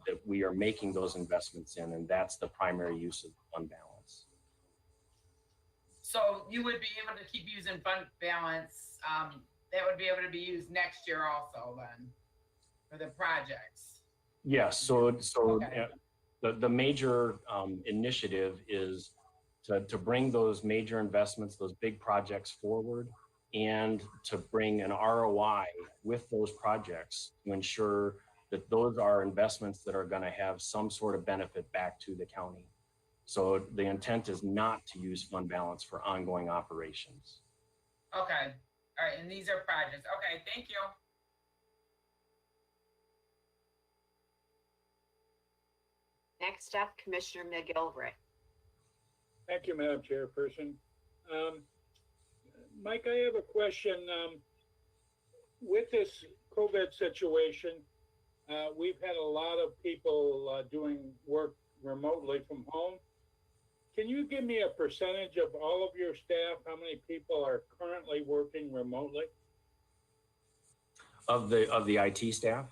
L: that we are making those investments in, and that's the primary use of fund balance.
M: So you would be able to keep using fund balance. That would be able to be used next year also then for the projects.
L: Yes. So
M: Okay.
L: the major initiative is to bring those major investments, those big projects forward, and to bring an ROI with those projects to ensure that those are investments that are going to have some sort of benefit back to the county. So the intent is not to use fund balance for ongoing operations.
M: Okay. All right. And these are projects. Okay. Thank you.
A: Next up, Commissioner McGilvery.
N: Thank you, Madam Chairperson. Mike, I have a question. With this COVID situation, we've had a lot of people doing work remotely from home. Can you give me a percentage of all of your staff? How many people are currently working remotely?
L: Of the IT staff?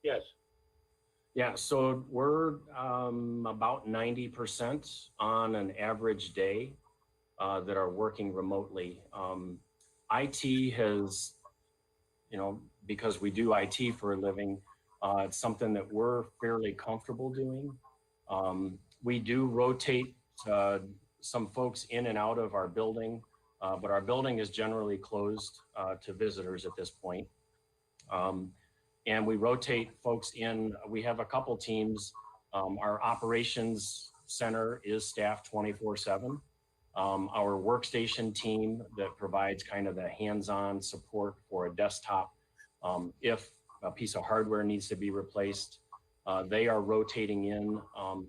N: Yes.
L: Yeah, so we're about 90% on an average day that are working remotely. IT has, because we do IT for a living, it's something that we're fairly comfortable doing. We do rotate some folks in and out of our building, but our building is generally closed to visitors at this point. And we rotate folks in. We have a couple teams. Our operations center is staffed 24/7. Our workstation team that provides kind of the hands-on support for a desktop, if a piece of hardware needs to be replaced, they are rotating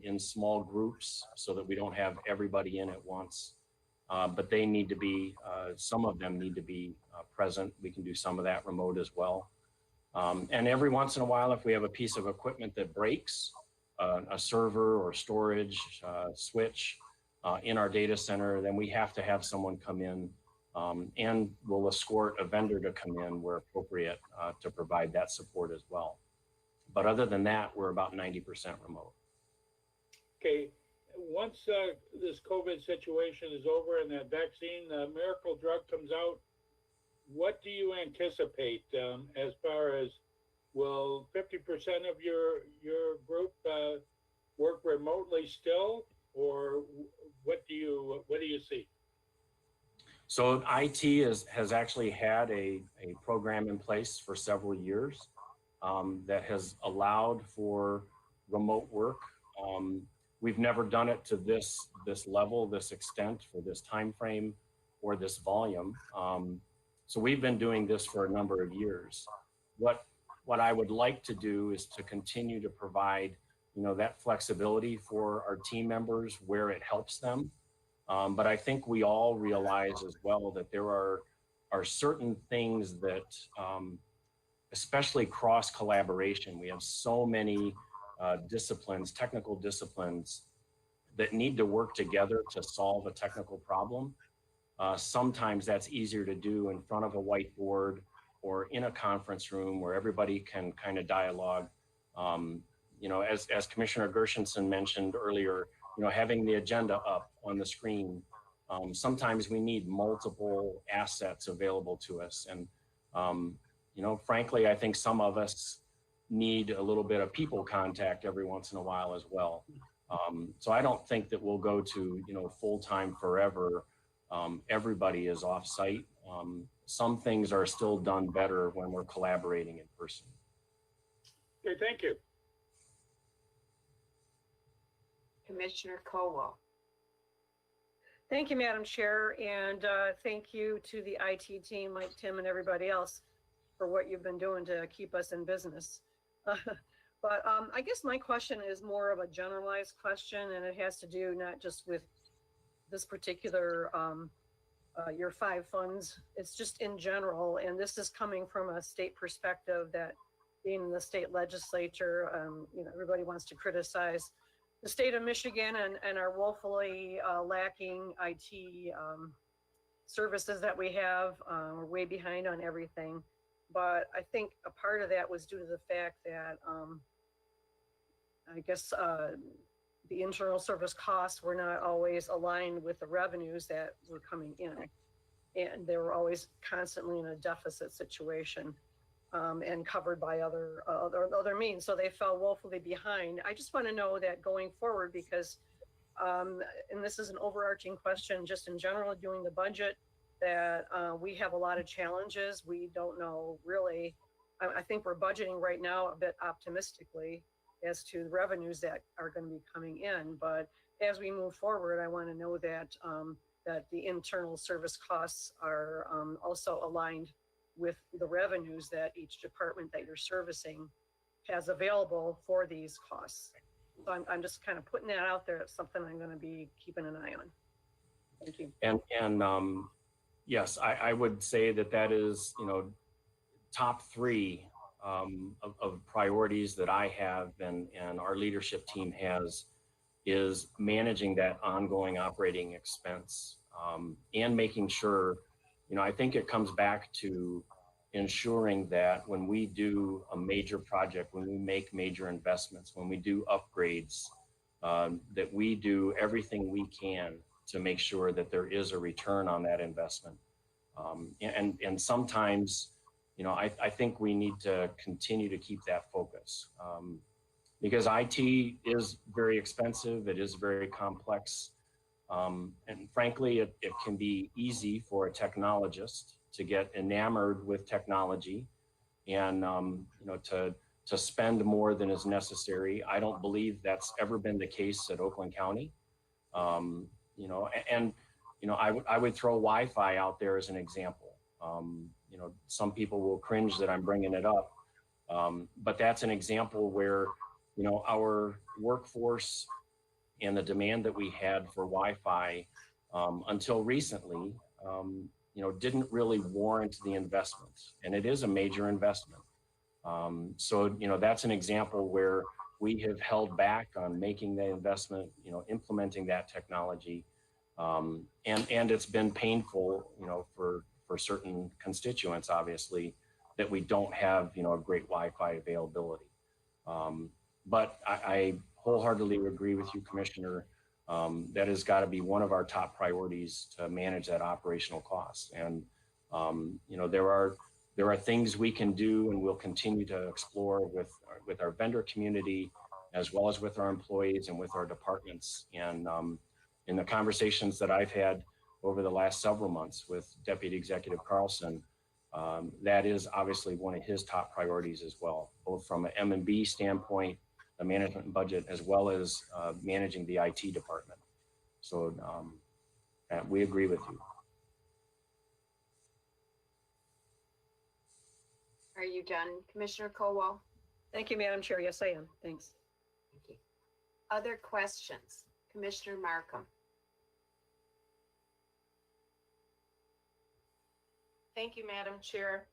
L: in small groups so that we don't have everybody in at once. But they need to be, some of them need to be present. We can do some of that remote as well. And every once in a while, if we have a piece of equipment that breaks, a server or storage switch in our data center, then we have to have someone come in and we'll escort a vendor to come in where appropriate to provide that support as well. But other than that, we're about 90% remote.
N: Okay. Once this COVID situation is over and that vaccine, the miracle drug comes out, what do you anticipate as far as, will 50% of your group work remotely still, or what do you see?
L: So IT has actually had a program in place for several years that has allowed for remote work. We've never done it to this level, this extent, for this time frame, or this volume. So we've been doing this for a number of years. What I would like to do is to continue to provide, that flexibility for our team members where it helps them. But I think we all realize as well that there are certain things that, especially cross collaboration, we have so many disciplines, technical disciplines, that need to work together to solve a technical problem. sometimes that's easier to do in front of a whiteboard or in a conference room where everybody can kind of dialogue. As Commissioner Gershenson mentioned earlier, having the agenda up on the screen, sometimes we need multiple assets available to us. And, frankly, I think some of us need a little bit of people contact every once in a while as well. So I don't think that we'll go to, full-time forever. Everybody is off-site. Some things are still done better when we're collaborating in person.
N: Okay, thank you.
A: Commissioner Colwell.
D: Thank you, Madam Chair, and thank you to the IT team, like Tim and everybody else, for what you've been doing to keep us in business. But I guess my question is more of a generalized question, and it has to do not just with this particular your 5 funds. It's just in general, and this is coming from a state perspective that being in the state legislature, everybody wants to criticize the state of Michigan and our woefully lacking IT services that we have. We're way behind on everything. But I think a part of that was due to the fact that I guess the internal service costs were not always aligned with the revenues that were coming in. And they were always constantly in a deficit situation and covered by other means. So they fell woefully behind. I just want to know that going forward, because, and this is an overarching question, just in general, doing the budget, that we have a lot of challenges. We don't know really. I think we're budgeting right now a bit optimistically as to the revenues that are going to be coming in. But as we move forward, I want to know that that the internal service costs are also aligned with the revenues that each department that you're servicing has available for these costs. So I'm just kind of putting that out there. It's something I'm going to be keeping an eye on. Thank you.
L: And yes, I would say that is, top 3 of priorities that I have and our leadership team has, is managing that ongoing operating expense and making sure, I think it comes back to ensuring that when we do a major project, when we make major investments, when we do upgrades, that we do everything we can to make sure that there is a return on that investment. And sometimes, I think we need to continue to keep that focus because IT is very expensive. It is very complex. And frankly, it can be easy for a technologist to get enamored with technology and, to spend more than is necessary. I don't believe that's ever been the case at Oakland County. I would throw Wi-Fi out there as an example. Some people will cringe that I'm bringing it up, but that's an example where, our workforce and the demand that we had for Wi-Fi until recently, didn't really warrant the investment, and it is a major investment. So that's an example where we have held back on making the investment, implementing that technology. And it's been painful, for certain constituents, obviously, that we don't have, a great Wi-Fi availability. But I wholeheartedly agree with you, Commissioner. That has got to be one of our top priorities to manage that operational cost. And, there are things we can do and we'll continue to explore with our vendor community, as well as with our employees and with our departments. And in the conversations that I've had over the last several months with Deputy Executive Carlson, that is obviously one of his top priorities as well, both from an M&B standpoint, the management and budget, as well as managing the IT department. So we agree with you.
A: Are you done, Commissioner Colwell?
D: Thank you, Madam Chair. Yes, I am. Thanks.
A: Thank you. Other questions? Commissioner Markham.
K: Thank you, Madam Chair.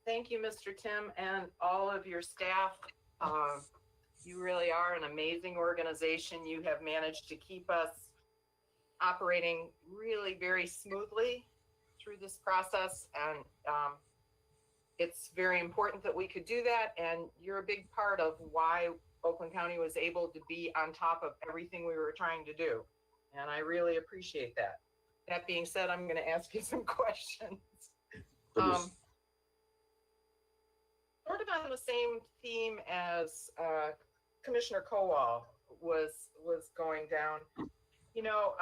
K: Thank you, Mr. Tim, and all of your staff. You really are an amazing organization. You have managed to keep us operating really very smoothly through this process. And it's very important that we could do that. And you're a big part of why Oakland County was able to be on top of everything we were trying to do. And I really appreciate that. That being said, I'm going to ask you some questions. Sort of on the same theme as Commissioner Kowal was going down. You know,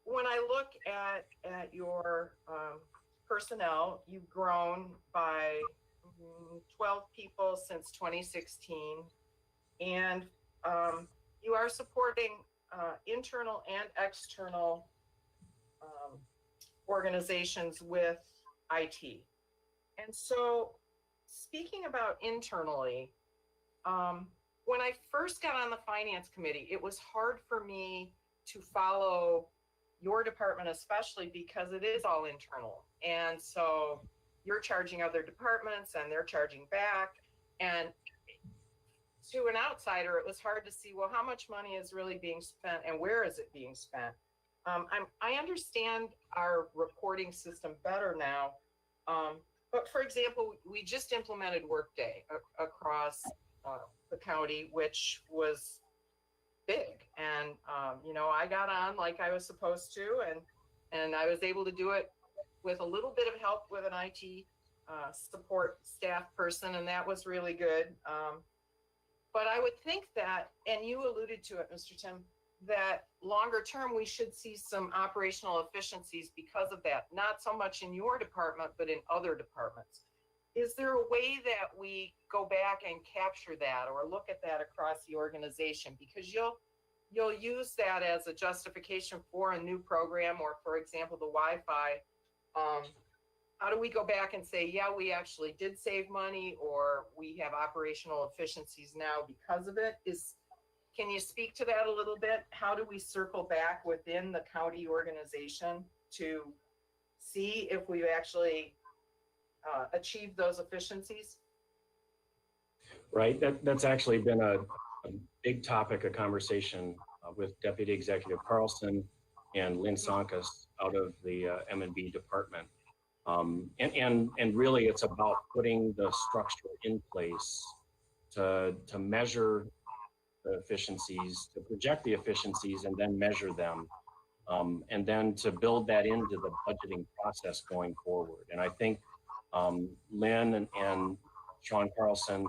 K: when I look at your personnel, you've grown by 12 people since 2016, and you are supporting internal and external organizations with IT. And so, speaking about internally, when I first got on the finance committee, it was hard for me to follow your department, especially because it is all internal. And so you're charging other departments and they're charging back. And to an outsider, it was hard to see, well, how much money is really being spent and where is it being spent? I understand our reporting system better now. But for example, we just implemented Workday across the county, which was big. And, you know, I got on like I was supposed to, and I was able to do it with a little bit of help with an IT support staff person, and that was really good. But I would think that, and you alluded to it, Mr. Tim, that longer term, we should see some operational efficiencies because of that, not so much in your department, but in other departments. Is there a way that we go back and capture that or look at that across the organization? Because you'll use that as a justification for a new program, or for example, the Wi-Fi. How do we go back and say, yeah, we actually did save money, or we have operational efficiencies now because of it? Can you speak to that a little bit? How do we circle back within the county organization to see if we've actually achieved those efficiencies?
L: Right. That's actually been a big topic of conversation with Deputy Executive Carlson and Lynn Sonkas out of the M&B department. And really it's about putting the structure in place to measure the efficiencies, to project the efficiencies and then measure them. And then to build that into the budgeting process going forward. And I think Lynn and Sean Carlson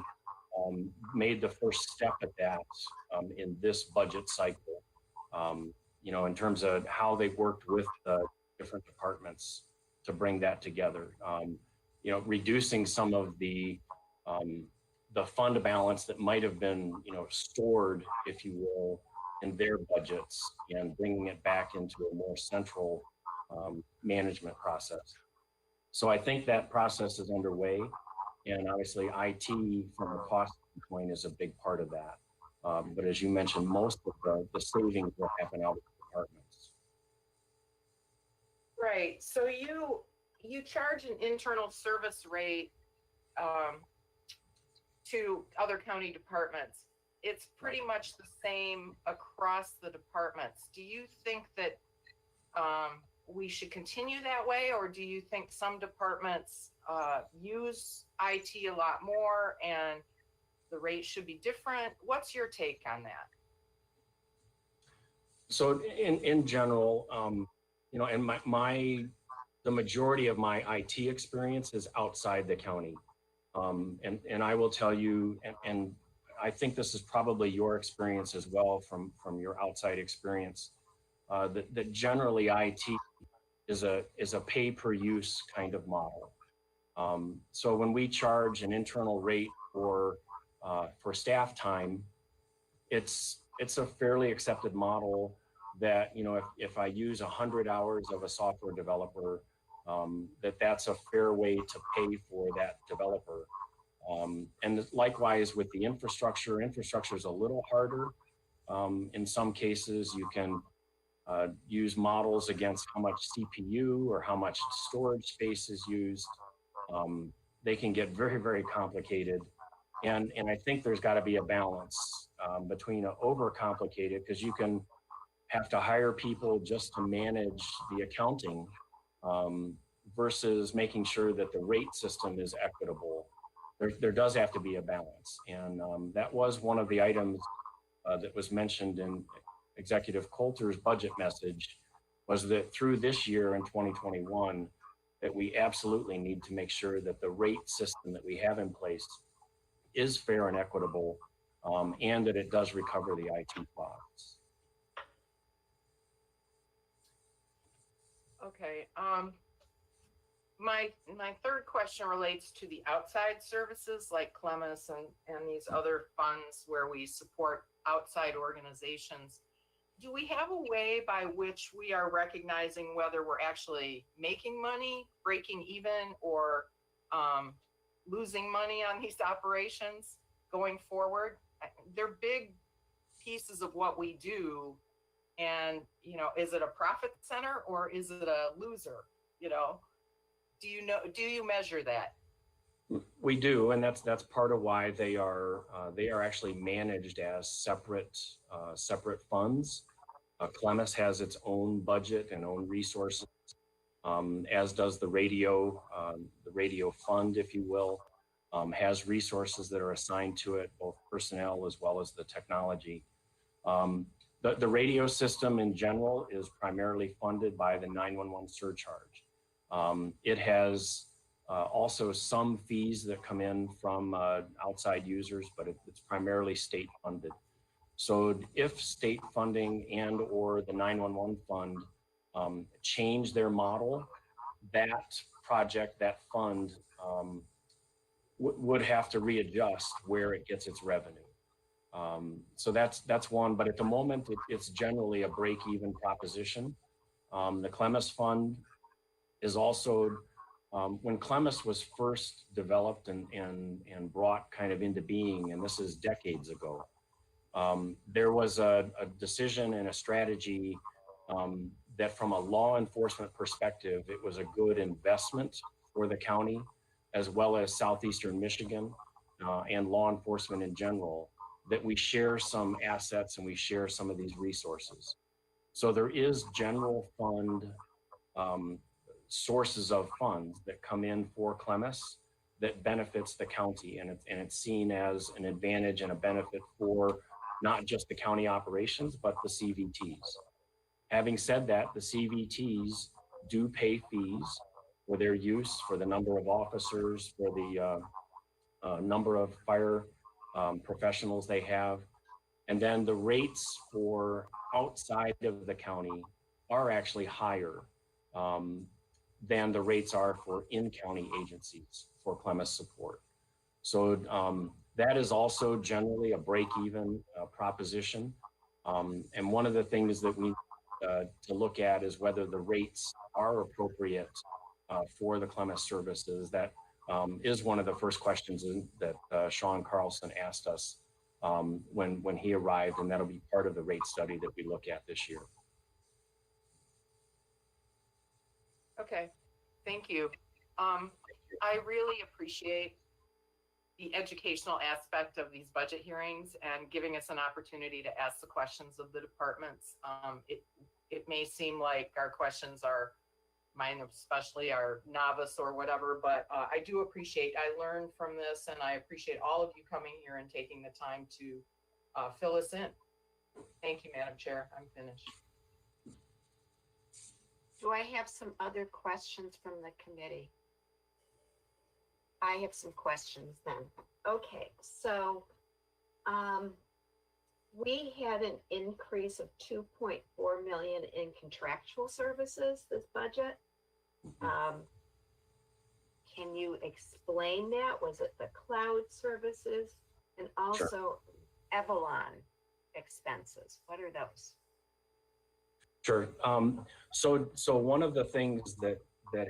L: made the first step at that in this budget cycle, you know, in terms of how they worked with the different departments to bring that together. You know, reducing some of the fund balance that might have been, you know, stored, if you will, in their budgets, and bringing it back into a more central management process. So I think that process is underway, and obviously IT from a cost standpoint is a big part of that. But as you mentioned, most of the savings will happen out of the departments.
K: Right. So you charge an internal service rate to other county departments. It's pretty much the same across the departments. Do you think that we should continue that way, or do you think some departments use IT a lot more and the rate should be different? What's your take on that?
L: So in general, you know, and the majority of my IT experience is outside the county. And I will tell you, and I think this is probably your experience as well from your outside experience, that generally IT is a pay per use kind of model. So when we charge an internal rate for staff time, it's a fairly accepted model that, you know, if I use 100 hours of a software developer, that's a fair way to pay for that developer. And likewise with the infrastructure is a little harder. In some cases, you can use models against how much CPU or how much storage space is used. They can get very, very complicated. And I think there's got to be a balance between overcomplicated, because you can have to hire people just to manage the accounting versus making sure that the rate system is equitable. There does have to be a balance. And that was one of the items that was mentioned in Executive Coulter's budget message, was that through this year in 2021, that we absolutely need to make sure that the rate system that we have in place is fair and equitable, and that it does recover the IT costs.
K: Okay. My third question relates to the outside services like Clemis and these other funds where we support outside organizations. Do we have a way by which we are recognizing whether we're actually making money, breaking even, or losing money on these operations going forward? They're big pieces of what we do. And, you know, is it a profit center or is it a loser? You know, do you measure that?
L: We do, and that's part of why they are actually managed as separate funds. Clemis has its own budget and own resources, as does the radio fund, if you will, has resources that are assigned to it, both personnel as well as the technology. The radio system in general is primarily funded by the 911 surcharge. It has also some fees that come in from outside users, but it's primarily state funded. So if state funding and or the 911 fund change their model, that project, that fund would have to readjust where it gets its revenue. So that's one, but at the moment it's generally a break-even proposition. The Clemis fund is also, when Clemis was first developed and brought kind of into being, and this is decades ago, there was a decision and a strategy that from a law enforcement perspective, it was a good investment for the county, as well as Southeastern Michigan and law enforcement in general, that we share some assets and we share some of these resources. So there is general fund sources of funds that come in for Clemis that benefits the county, and it's seen as an advantage and a benefit for not just the county operations, but the CVTs. Having said that, the CVTs do pay fees for their use, for the number of officers, for the number of fire professionals they have. And then the rates for outside of the county are actually higher than the rates are for in-county agencies for Clemis support. So that is also generally a break-even proposition. And one of the things that we to look at is whether the rates are appropriate for the Clemis services. That is one of the first questions that Sean Carlson asked us when he arrived, and that'll be part of the rate study that we look at this year.
K: Okay, thank you. I really appreciate the educational aspect of these budget hearings and giving us an opportunity to ask the questions of the departments. It may seem like our questions are, mine especially, are novice or whatever, but I do appreciate, I learned from this, and I appreciate all of you coming here and taking the time to fill us in. Thank you, Madam Chair. I'm finished.
A: Do I have some other questions from the committee? I have some questions then. Okay, so we had an increase of 2.4 million in contractual services this budget. Can you explain that? Was it the cloud services and also
L: Sure.
A: Evalon expenses? What are those?
L: Sure. So one of the things that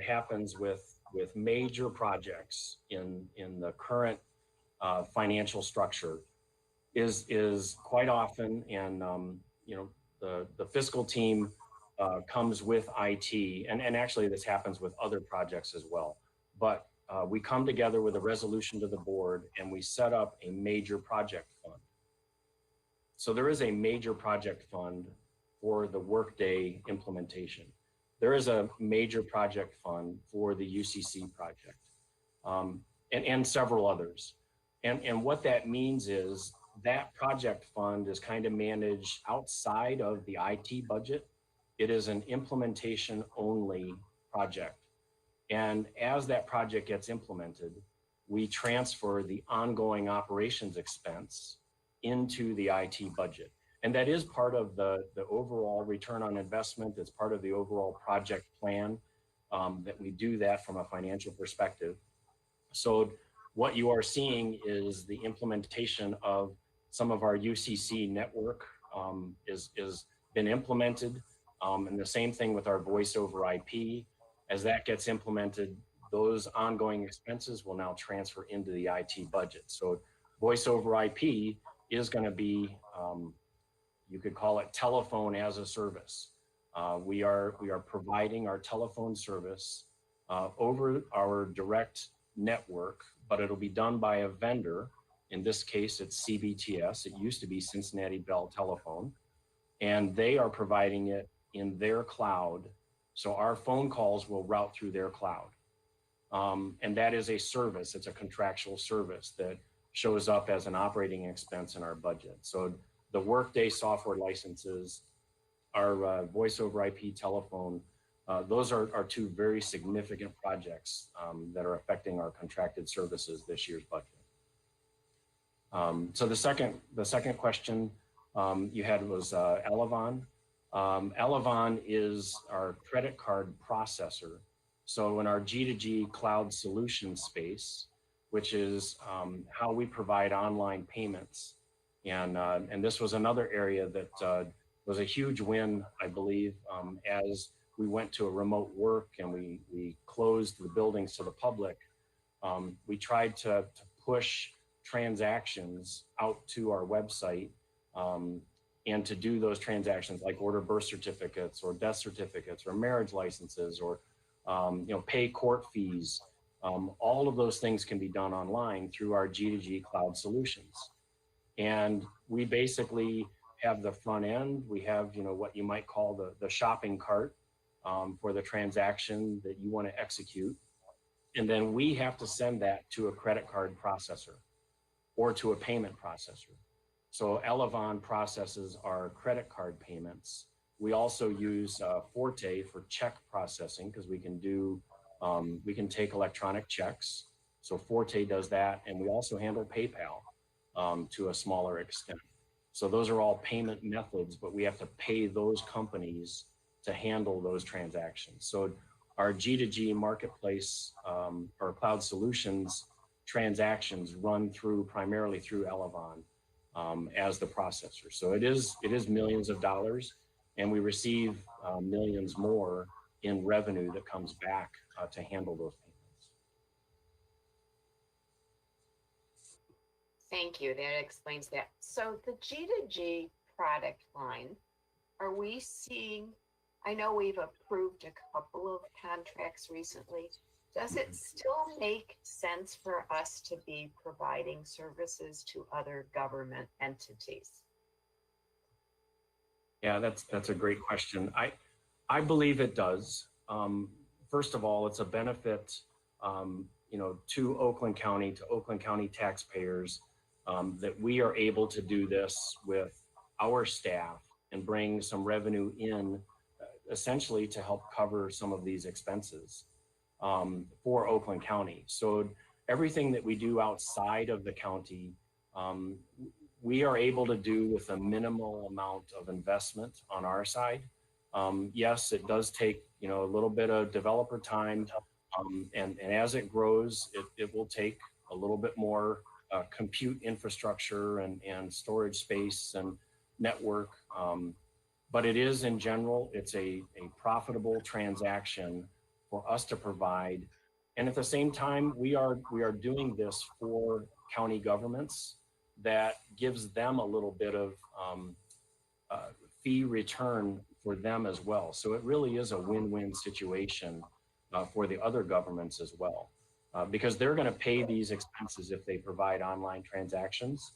L: happens with major projects in the current financial structure is quite often, and the fiscal team comes with IT, and actually this happens with other projects as well. But we come together with a resolution to the board and we set up a major project fund. So there is a major project fund for the Workday implementation. There is a major project fund for the UCC project, and several others. And what that means is that project fund is kind of managed outside of the IT budget. It is an implementation only project. And as that project gets implemented, we transfer the ongoing operations expense into the IT budget. And that is part of the overall return on investment. It's part of the overall project plan that we do that from a financial perspective. So what you are seeing is the implementation of some of our UCC network is been implemented. And the same thing with our voice over IP. As that gets implemented, those ongoing expenses will now transfer into the IT budget. So voice over IP is going to be, you could call it telephone as a service. We are providing our telephone service over our direct network, but it'll be done by a vendor. In this case, it's CBTS. It used to be Cincinnati Bell Telephone, and they are providing it in their cloud. So our phone calls will route through their cloud. And that is a service. It's a contractual service that shows up as an operating expense in our budget. So the Workday software licenses, our voice over IP telephone, those are two very significant projects that are affecting our contracted services this year's budget. So the second question you had was Elevon. Elevon is our credit card processor. So in our G2G cloud solution space, which is how we provide online payments. And this was another area that was a huge win, I believe, as we went to a remote work and we closed the buildings to the public. We tried to push transactions out to our website and to do those transactions like order birth certificates or death certificates or marriage licenses or pay court fees. All of those things can be done online through our G2G cloud solutions. And we basically have the front end. We have, what you might call the shopping cart for the transaction that you want to execute. And then we have to send that to a credit card processor or to a payment processor. So Elevon processes our credit card payments. We also use Forte for check processing because we can take electronic checks. So Forte does that. And we also handle PayPal to a smaller extent. So those are all payment methods, but we have to pay those companies to handle those transactions. So our G2G marketplace or cloud solutions transactions run primarily through Elevon as the processor. So it is millions of dollars, and we receive millions more in revenue that comes back to handle those payments.
A: Thank you. That explains that. So the G2G product line, are we seeing, I know we've approved a couple of contracts recently. Does it still make sense for us to be providing services to other government entities?
L: Yeah, that's a great question. I believe it does. First of all, it's a benefit, to Oakland County taxpayers that we are able to do this with our staff and bring some revenue in, essentially to help cover some of these expenses for Oakland County. So everything that we do outside of the county, we are able to do with a minimal amount of investment on our side. Yes, it does take, a little bit of developer time. And as it grows, it will take a little bit more compute infrastructure and storage space and network. But it is, in general, it's a profitable transaction for us to provide. And at the same time, we are doing this for county governments. That gives them a little bit of fee return for them as well. So it really is a win-win situation for the other governments as well, because they're going to pay these expenses if they provide online transactions.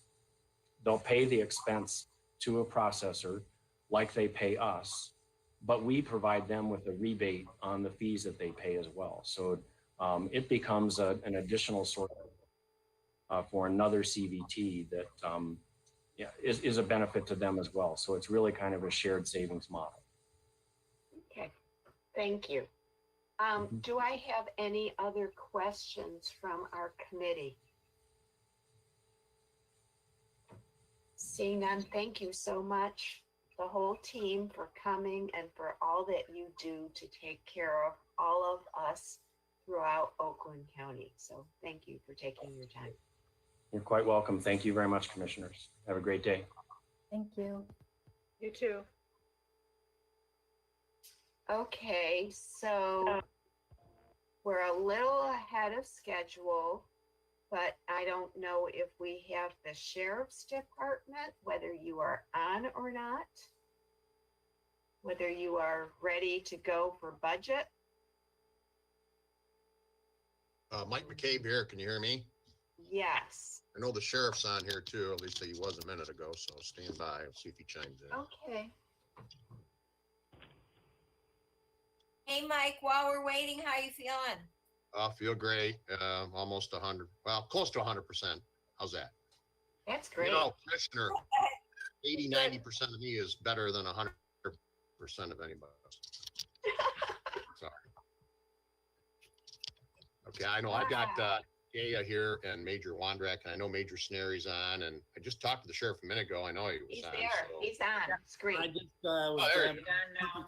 L: They'll pay the expense to a processor. like they pay us, but we provide them with a rebate on the fees that they pay as well. So it becomes an additional sort of for another CVT that is a benefit to them as well. So it's really kind of a shared savings model.
A: Okay, thank you. Do I have any other questions from our committee? Seeing none, thank you so much, the whole team, for coming and for all that you do to take care of all of us throughout Oakland County. So thank you for taking your time.
L: You're quite welcome. Thank you very much, commissioners. Have a great day.
B: Thank you.
D: You too.
A: Okay, so we're a little ahead of schedule, but I don't know if we have the sheriff's department, whether you are on or not, whether you are ready to go for budget.
O: Mike McCabe here. Can you hear me?
A: Yes.
O: I know the sheriff's on here too. At least he was a minute ago. So stand by. I'll see if he chimes in.
A: Okay.
H: Hey, Mike, while we're waiting, how you feeling?
O: I feel great. Almost 100. Well, close to 100%. How's that?
A: That's great.
O: You know, Commissioner, 80-90% of me is better than 100% of anybody else. Sorry. Okay, I know I've got Gaya here and Major Wondrak, and I know Major Snary's on, and I just talked to the sheriff a minute ago. I know he was
A: He's
O: on.
A: there.
O: So.
A: He's on screen.
P: I just was
O: there
P: having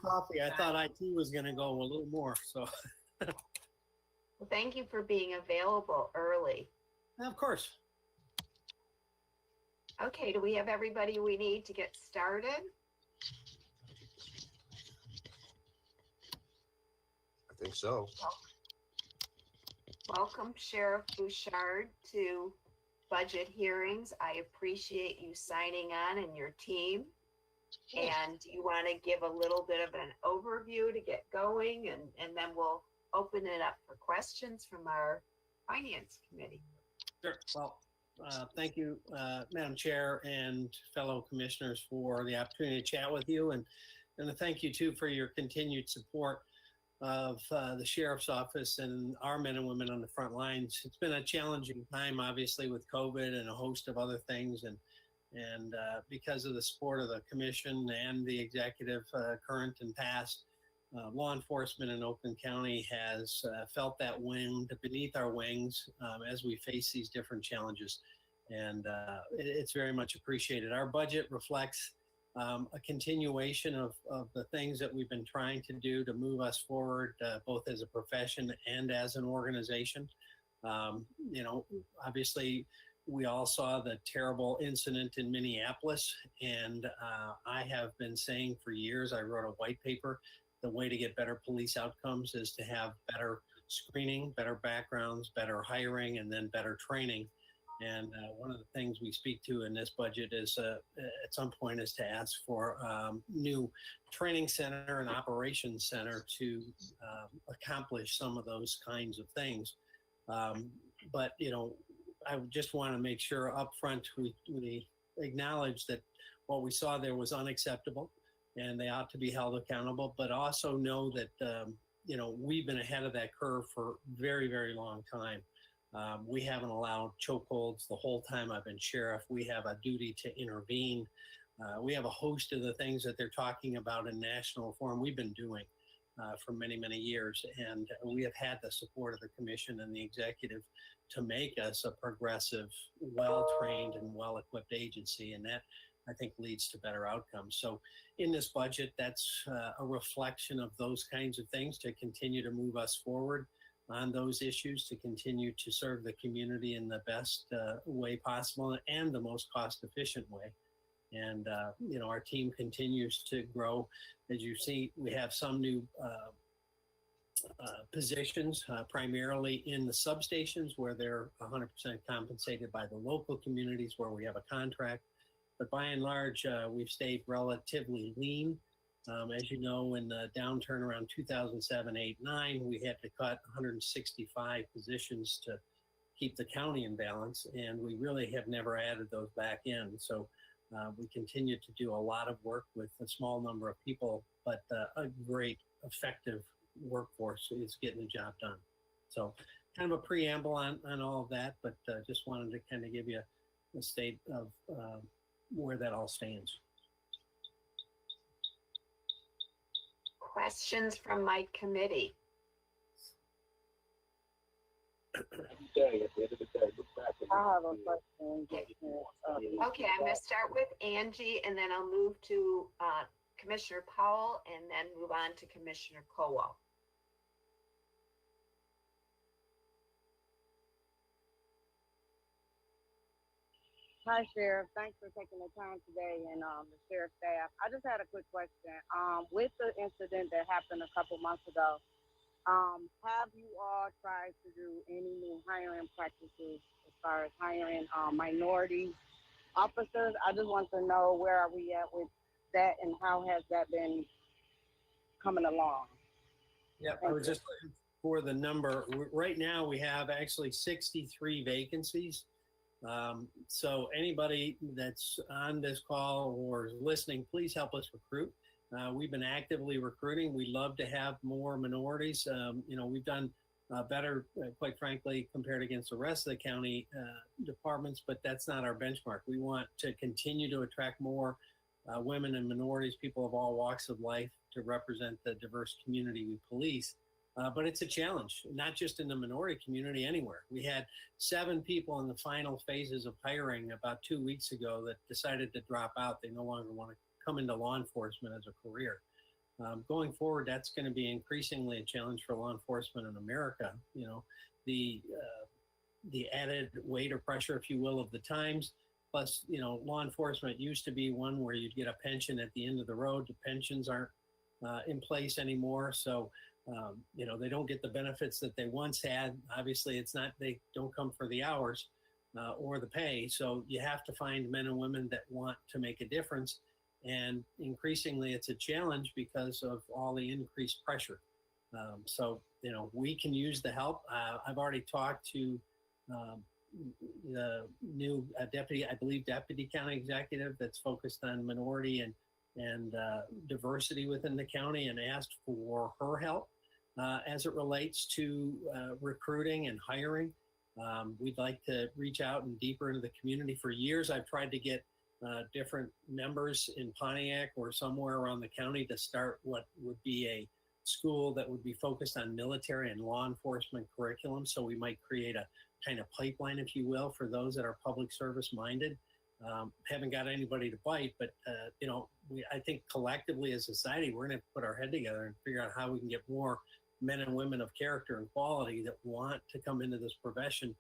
P: coffee. I thought IT was going to go a little more. So,
A: Well, thank you for being available early.
P: of course.
A: Okay, do we have everybody we need to get started?
O: I think so.
A: Welcome, Sheriff Bouchard, to budget hearings. I appreciate you signing on and your team. And you want to give a little bit of an overview to get going, and then we'll open it up for questions from our finance committee.
P: Sure. Well, thank you, Madam Chair and fellow commissioners, for the opportunity to chat with you, and thank you too for your continued support of the sheriff's office and our men and women on the front lines. It's been a challenging time, obviously, with COVID and a host of other things, and because of the support of the commission and the executive, current and past, law enforcement in Oakland County has felt that wind beneath our wings as we face these different challenges, and it's very much appreciated. Our budget reflects a continuation of the things that we've been trying to do to move us forward, both as a profession and as an organization. You know, obviously, we all saw the terrible incident in Minneapolis, and I have been saying for years, I wrote a white paper, the way to get better police outcomes is to have better screening, better backgrounds, better hiring, and then better training. And one of the things we speak to in this budget is at some point is to ask for new training center and operations center to accomplish some of those kinds of things. But, you know, I just want to make sure up front we acknowledge that what we saw there was unacceptable and they ought to be held accountable, but also know that, you know, we've been ahead of that curve for very, very long time. We haven't allowed chokeholds the whole time I've been sheriff. We have a duty to intervene. We have a host of the things that they're talking about in national forum we've been doing for many, many years. And we have had the support of the commission and the executive to make us a progressive, well-trained and well-equipped agency. And that, I think, leads to better outcomes. So in this budget, that's a reflection of those kinds of things to continue to move us forward on those issues, to continue to serve the community in the best way possible and the most cost-efficient way. And, you know, our team continues to grow. As you see, we have some new positions, primarily in the substations where they're 100% compensated by the local communities where we have a contract. But by and large, we've stayed relatively lean. As you know, in the downturn around 2007, 8, 9, we had to cut 165 positions to keep the county in balance, and we really have never added those back in. So We continue to do a lot of work with a small number of people, but a great, effective workforce is getting the job done. So kind of a preamble on all of that, but just wanted to kind of give you a state of where that all stands.
A: Questions from my committee?
J: I have a question.
A: Okay, I'm going to start with Angie, and then I'll move to Commissioner Powell, and then move on to Commissioner Kowal.
J: Hi, Sheriff. Thanks for taking the time today, and the Sheriff staff. I just had a quick question. With the incident that happened a couple months ago, have you all tried to do any new hiring practices as far as hiring minority officers? I just want to know, where are we at with that, and how has that been coming along?
P: Yeah, I was just looking for the number. Right now, we have actually 63 vacancies. So anybody that's on this call or is listening, please help us recruit. We've been actively recruiting. We love to have more minorities. We've done better, quite frankly, compared against the rest of the county departments, but that's not our benchmark. We want to continue to attract more women and minorities, people of all walks of life, to represent the diverse community we police. But it's a challenge, not just in the minority community, anywhere. We had 7 people in the final phases of hiring about 2 weeks ago that decided to drop out. They no longer want to come into law enforcement as a career. Going forward, that's going to be increasingly a challenge for law enforcement in America. The added weight or pressure, if you will, of the times. Plus, law enforcement used to be one where you'd get a pension at the end of the road. The pensions aren't in place anymore. So, they don't get the benefits that they once had. Obviously, they don't come for the hours or the pay. So you have to find men and women that want to make a difference. And increasingly, it's a challenge because of all the increased pressure. We can use the help. I've already talked to the new deputy county executive that's focused on minority and diversity within the county, and asked for her help as it relates to recruiting and hiring. We'd like to reach out and deeper into the community. For years, I've tried to get different members in Pontiac or somewhere around the county to start what would be a school that would be focused on military and law enforcement curriculum. So we might create a kind of pipeline, if you will, for those that are public service minded. Haven't got anybody to bite, but I think collectively as a society, we're going to put our head together and figure out how we can get more men and women of character and quality that want to come into this profession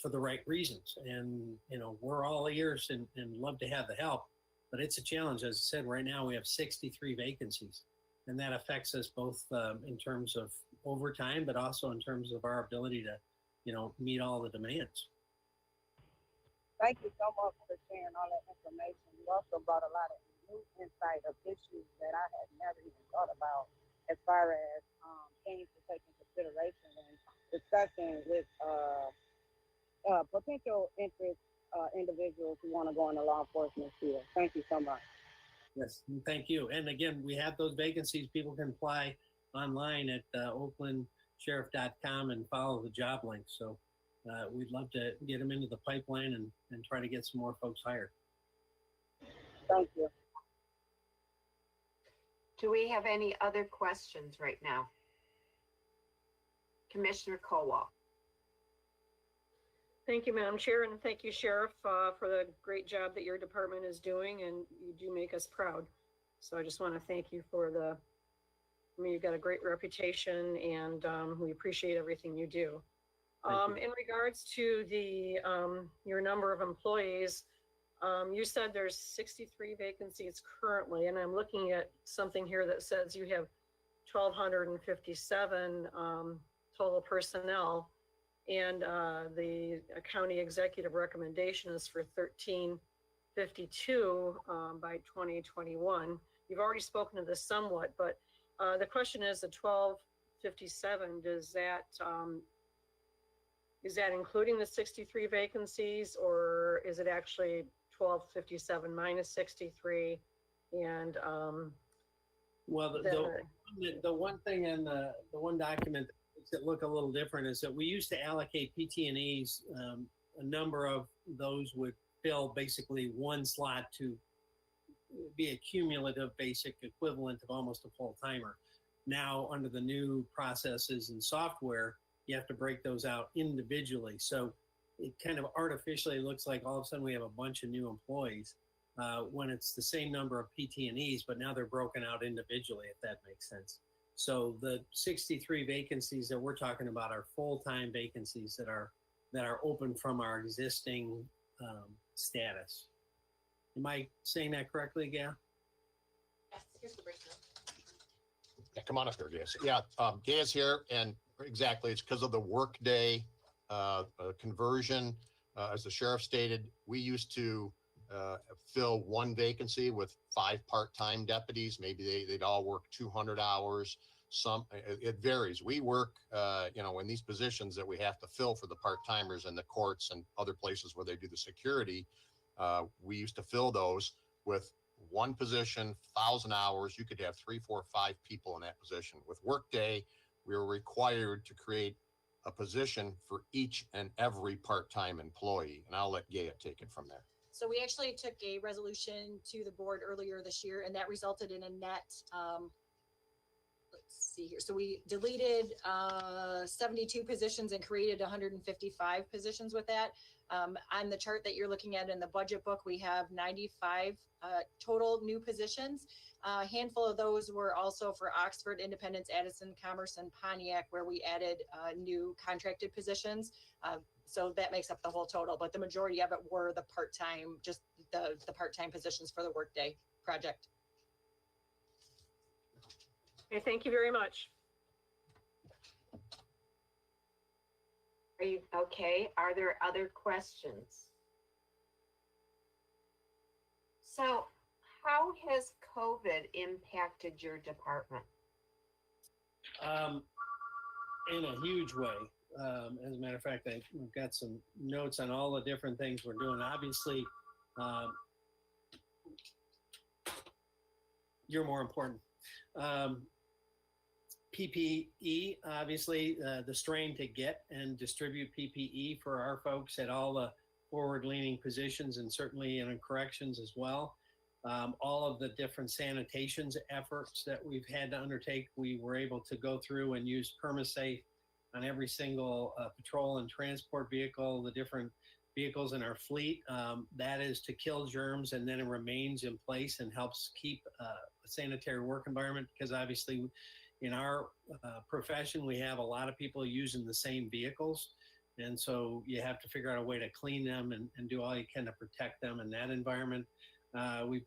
P: for the right reasons. And, we're all ears and love to have the help, but it's a challenge. As I said, right now we have 63 vacancies, and that affects us both in terms of overtime, but also in terms of our ability to, meet all the demands.
J: Thank you so much for sharing all that information. You also brought a lot of new insight of issues that I had never even thought about, as far as things to take into consideration and discussing with potential interest individuals who want to go in the law enforcement field. Thank you so much.
P: Yes, thank you. And again, we have those vacancies. People can apply online at oaklandsheriff.com and follow the job link. So we'd love to get them into the pipeline and try to get some more folks hired.
J: Thank you.
A: Do we have any other questions right now? Commissioner Kowal.
D: Thank you, Madam Chair, and thank you, Sheriff, for the great job that your department is doing, and you do make us proud. So I just want to thank you for you've got a great reputation, and we appreciate everything you do. In regards to your number of employees, you said there's 63 vacancies currently, and I'm looking at something here that says you have 1,257 total personnel, and the county executive recommendation is for 1,352 by 2021. You've already spoken to this somewhat, but the question is, the 1,257, is that including the 63 vacancies, or is it actually 1257 minus 63. And,
P: Well, the one thing in the one document that makes it look a little different is that we used to allocate PT&Es. A number of those would fill basically one slot to be a cumulative basic equivalent of almost a full timer. Now, under the new processes and software, you have to break those out individually. So it kind of artificially looks like all of a sudden we have a bunch of new employees when it's the same number of PT&Es, but now they're broken out individually, if that makes sense. So the 63 vacancies that we're talking about are full-time vacancies that are open from our existing status. Am I saying that correctly, Gail?
K: Yes, here's the breakdown.
O: Yeah, come on up here, Gaz. Yeah, Gaz here, and exactly, it's because of the workday conversion. As the sheriff stated, we used to fill one vacancy with 5 part-time deputies. Maybe they'd all work 200 hours. It varies. We work, in these positions that we have to fill for the part-timers in the courts and other places where they do the security. We used to fill those with one position, 1,000 hours. You could have 3, 4, 5 people in that position. With Workday, we were required to create a position for each and every part-time employee. And I'll let Gaia take it from there.
Q: So we actually took a resolution to the board earlier this year, and that resulted in a net, let's see here. So we deleted 72 positions and created 155 positions with that. On the chart that you're looking at in the budget book, we have 95 total new positions. A handful of those were also for Oxford, Independence, Addison, Commerce, and Pontiac, where we added new contracted positions. So that makes up the whole total, but the majority of it were the part-time, just the part-time positions for the Workday project.
D: okay, thank you very much.
A: Are you okay? Are there other questions? So how has COVID impacted your department?
P: In a huge way. As a matter of fact, I've got some notes on all the different things we're doing. Obviously, you're more important. PPE, obviously, the strain to get and distribute PPE for our folks at all the forward-leaning positions and certainly in corrections as well. All of the different sanitations efforts that we've had to undertake, we were able to go through and use PermaSafe on every single patrol and transport vehicle, the different vehicles in our fleet. That is to kill germs, and then it remains in place and helps keep a sanitary work environment, because obviously in our profession, we have a lot of people using the same vehicles. And so you have to figure out a way to clean them and do all you can to protect them in that environment. We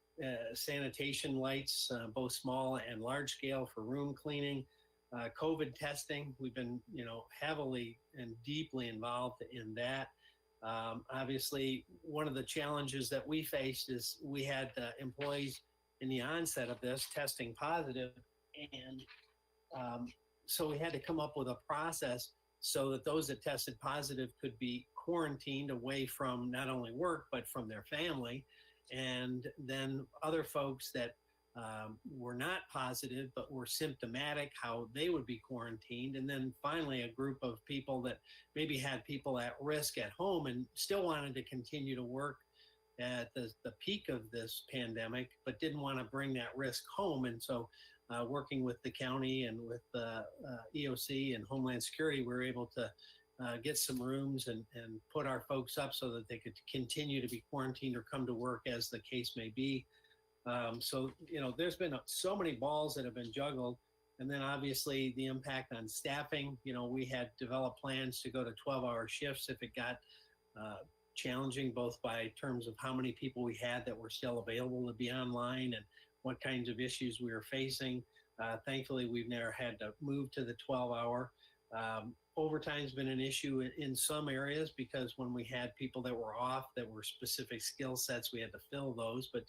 P: sanitation lights, both small and large scale, for room cleaning. COVID testing, we've been, heavily and deeply involved in that. Obviously, one of the challenges that we faced is we had employees in the onset of this testing positive, and so we had to come up with a process so that those that tested positive could be quarantined away from not only work, but from their family. And then other folks that were not positive, but were symptomatic, how they would be quarantined. And then finally, a group of people that maybe had people at risk at home and still wanted to continue to work at the peak of this pandemic, but didn't want to bring that risk home. And so working with the county and with the EOC and Homeland Security, we were able to get some rooms and put our folks up so that they could continue to be quarantined or come to work as the case may be. So, there's been so many balls that have been juggled. And then obviously the impact on staffing, we had developed plans to go to 12-hour shifts if it got challenging, both by terms of how many people we had that were still available to be online and what kinds of issues we were facing. Thankfully, we've never had to move to the 12-hour. Overtime's been an issue in some areas, because when we had people that were off that were specific skill sets, we had to fill those. But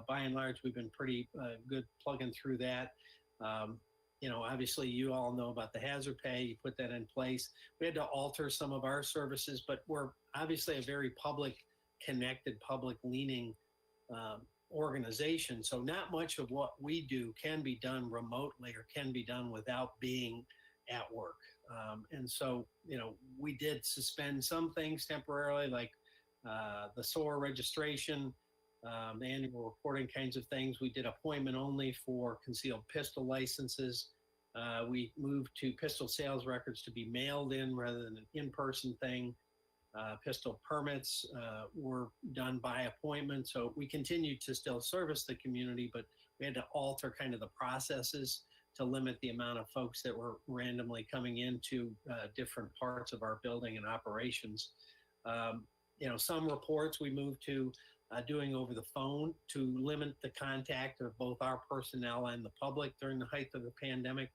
P: by and large, we've been pretty good plugging through that. Obviously, you all know about the hazard pay. You put that in place. We had to alter some of our services, but we're obviously a very public connected, public-leaning organization. So not much of what we do can be done remotely or can be done without being at work. And so, we did suspend some things temporarily, like the SOAR registration, the annual reporting kinds of things. We did appointment only for concealed pistol licenses. We moved to pistol sales records to be mailed in rather than an in-person thing. Pistol permits were done by appointment. So we continued to still service the community, but we had to alter kind of the processes to limit the amount of folks that were randomly coming into different parts of our building and operations. Some reports we moved to doing over the phone to limit the contact of both our personnel and the public during the height of the pandemic.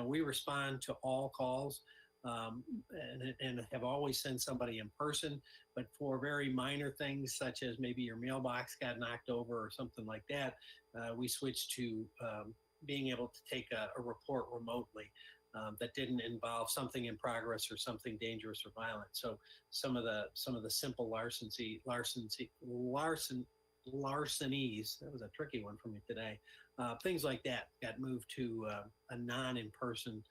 P: We respond to all calls and have always sent somebody in person, but for very minor things such as maybe your mailbox got knocked over or something like that, we switched to being able to take a report remotely that didn't involve something in progress or something dangerous or violent. So some of the simple larcenies, that was a tricky one for me today. Things like that got moved to a non-in-person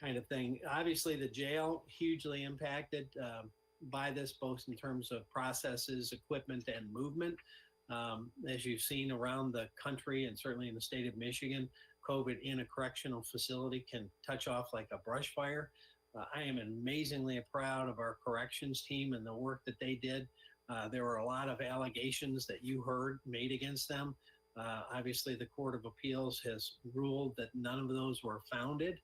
P: kind of thing. Obviously the jail hugely impacted by this, both in terms of processes, equipment, and movement. As you've seen around the country and certainly in the state of Michigan, COVID in a correctional facility can touch off like a brush fire. I am amazingly proud of our corrections team and the work that they did. There were a lot of allegations that you heard made against them. Obviously, the Court of Appeals has ruled that none of those were founded.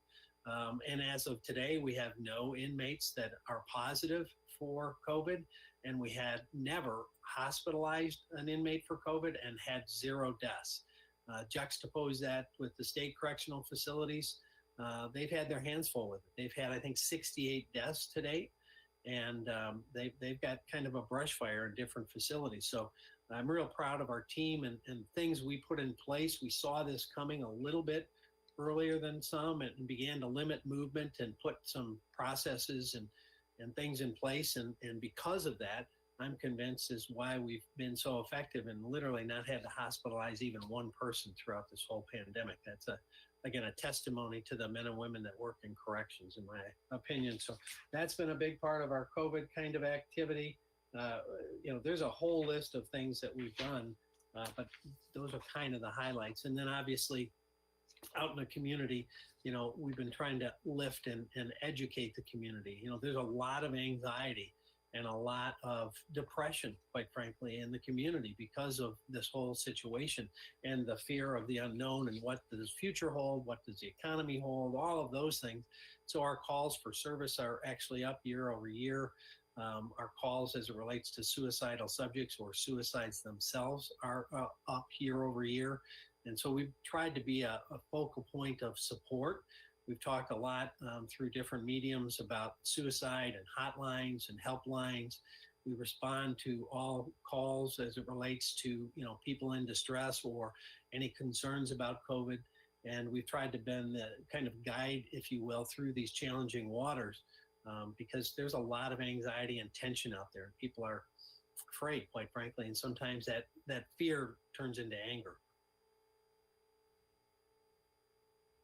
P: And as of today, we have no inmates that are positive for COVID, and we had never hospitalized an inmate for COVID and had 0 deaths. Juxtapose that with the state correctional facilities, they've had their hands full with it. They've had, I think, 68 deaths to date, and they've got kind of a brush fire in different facilities. So I'm real proud of our team and things we put in place. We saw this coming a little bit earlier than some and began to limit movement and put some processes and things in place. And because of that, I'm convinced is why we've been so effective and literally not had to hospitalize even one person throughout this whole pandemic. That's again, a testimony to the men and women that work in corrections, in my opinion. So that's been a big part of our COVID kind of activity. There's a whole list of things that we've done, but those are kind of the highlights. And then obviously out in the community, we've been trying to lift and educate the community. There's a lot of anxiety and a lot of depression, quite frankly, in the community because of this whole situation and the fear of the unknown and what does future hold, what does the economy hold, all of those things. So our calls for service are actually up year over year. Our calls as it relates to suicidal subjects or suicides themselves are up year over year. And so we've tried to be a focal point of support. We've talked a lot through different mediums about suicide and hotlines and helplines. We respond to all calls as it relates to, people in distress or any concerns about COVID. And we've tried to bend the kind of guide, if you will, through these challenging waters because there's a lot of anxiety and tension out there. People are afraid, quite frankly, and sometimes that fear turns into anger.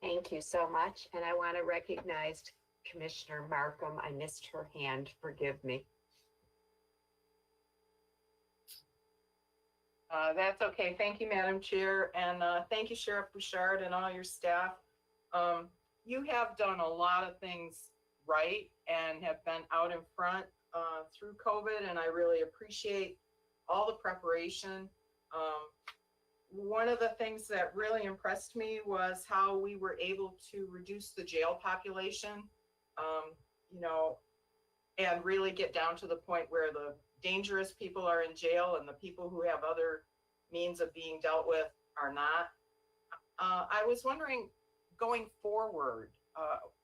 A: Thank you so much. And I want to recognize Commissioner Markham. I missed her hand. Forgive me.
K: That's okay. Thank you, Madam Chair. And thank you, Sheriff Bouchard and all your staff. You have done a lot of things right and have been out in front through COVID. And I really appreciate all the preparation. One of the things that really impressed me was how we were able to reduce the jail population, and really get down to the point where the dangerous people are in jail and the people who have other means of being dealt with are not. I was wondering, going forward,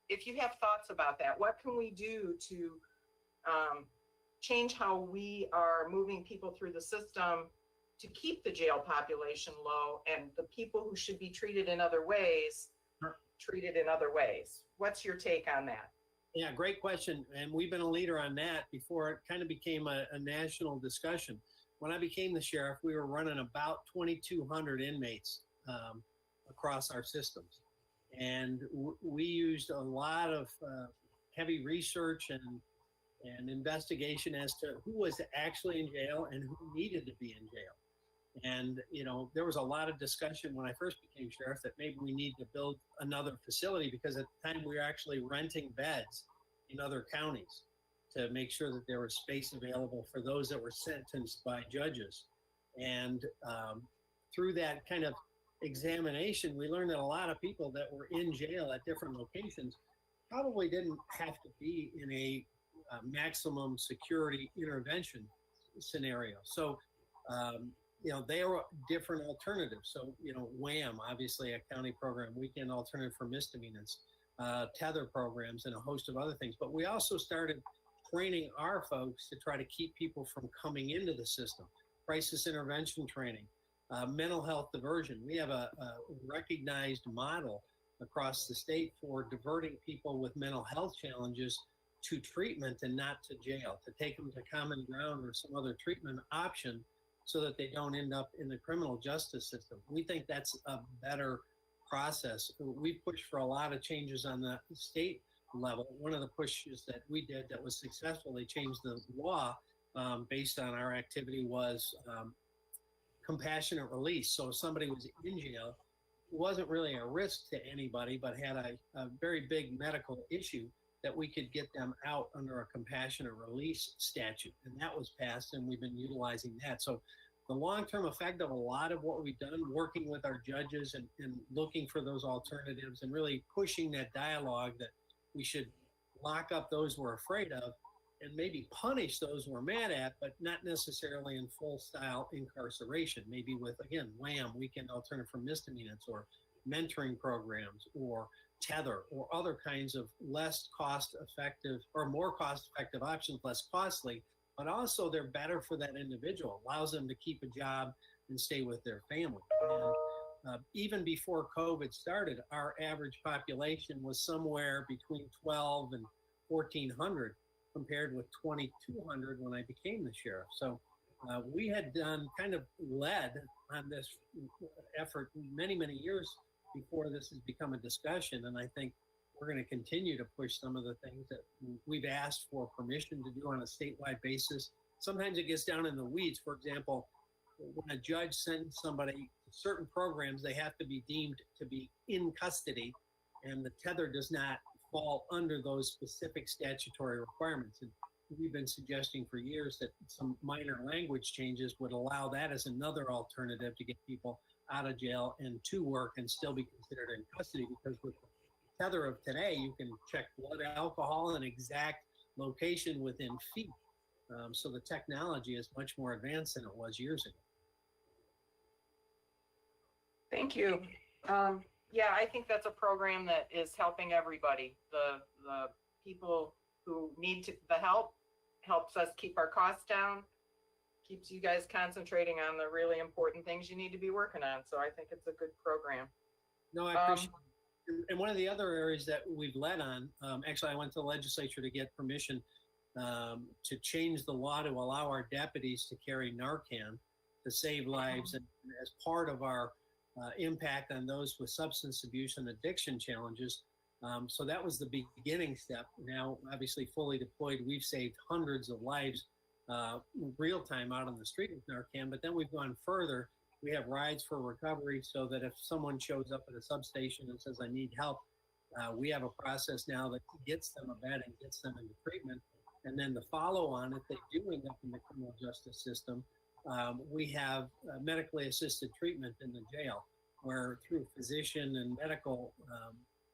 K: if you have thoughts about that, what can we do to change how we are moving people through the system to keep the jail population low and the people who should be treated in other ways, treated in other ways? What's your take on that?
P: Yeah, great question. And we've been a leader on that before it kind of became a national discussion. When I became the sheriff, we were running about 2,200 inmates across our systems. And we used a lot of heavy research and investigation as to who was actually in jail and who needed to be in jail. And, you know, there was a lot of discussion when I first became sheriff that maybe we need to build another facility, because at the time we were actually renting beds in other counties to make sure that there was space available for those that were sentenced by judges. And through that kind of examination, we learned that a lot of people that were in jail at different locations probably didn't have to be in a maximum security intervention scenario. So, you know, there are different alternatives. So, you know, WHAM, obviously a county program, weekend alternative for misdemeanors, tether programs, and a host of other things. But we also started training our folks to try to keep people from coming into the system, crisis intervention training, mental health diversion. We have a recognized model across the state for diverting people with mental health challenges to treatment and not to jail, to take them to common ground or some other treatment option so that they don't end up in the criminal justice system. We think that's a better process. We pushed for a lot of changes on the state level. One of the pushes that we did that was successful, they changed the law based on our activity, was compassionate release. So if somebody was in jail, wasn't really a risk to anybody, but had a very big medical issue, that we could get them out under a compassionate release statute. And that was passed, and we've been utilizing that. So the long-term effect of a lot of what we've done, working with our judges and looking for those alternatives and really pushing that dialogue that we should lock up those we're afraid of and maybe punish those we're mad at, but not necessarily in full style incarceration, maybe with, again, WHAM, weekend alternative for misdemeanors, or mentoring programs, or tether, or other kinds of less cost effective or more cost effective options, less costly, but also they're better for that individual, allows them to keep a job and stay with their family. And even before COVID started, our average population was somewhere between 12 and 1,400 compared with 2,200 when I became the sheriff. So we had done kind of led on this effort many, many years before this has become a discussion. And I think we're going to continue to push some of the things that we've asked for permission to do on a statewide basis. Sometimes it gets down in the weeds. For example, when a judge sends somebody to certain programs, they have to be deemed to be in custody, and the tether does not fall under those specific statutory requirements. And we've been suggesting for years that some minor language changes would allow that as another alternative to get people out of jail and to work and still be considered in custody, because with the tether of today, you can check blood alcohol and exact location within feet. So the technology is much more advanced than it was years ago.
K: Thank you. Yeah, I think that's a program that is helping everybody. The people who need the help helps us keep our costs down, keeps you guys concentrating on the really important things you need to be working on. So I think it's a good program.
P: No, I appreciate it. And one of the other areas that we've led on, actually, I went to the legislature to get permission to change the law to allow our deputies to carry Narcan to save lives, and as part of our impact on those with substance abuse and addiction challenges. So that was the beginning step. Now, obviously, fully deployed, we've saved hundreds of lives real time out on the street with Narcan, but then we've gone further. We have rides for recovery, so that if someone shows up at a substation and says, I need help, we have a process now that gets them a bed and gets them into treatment. And then the follow on, if they do end up in the criminal justice system, we have medically assisted treatment in the jail, where through physician and medical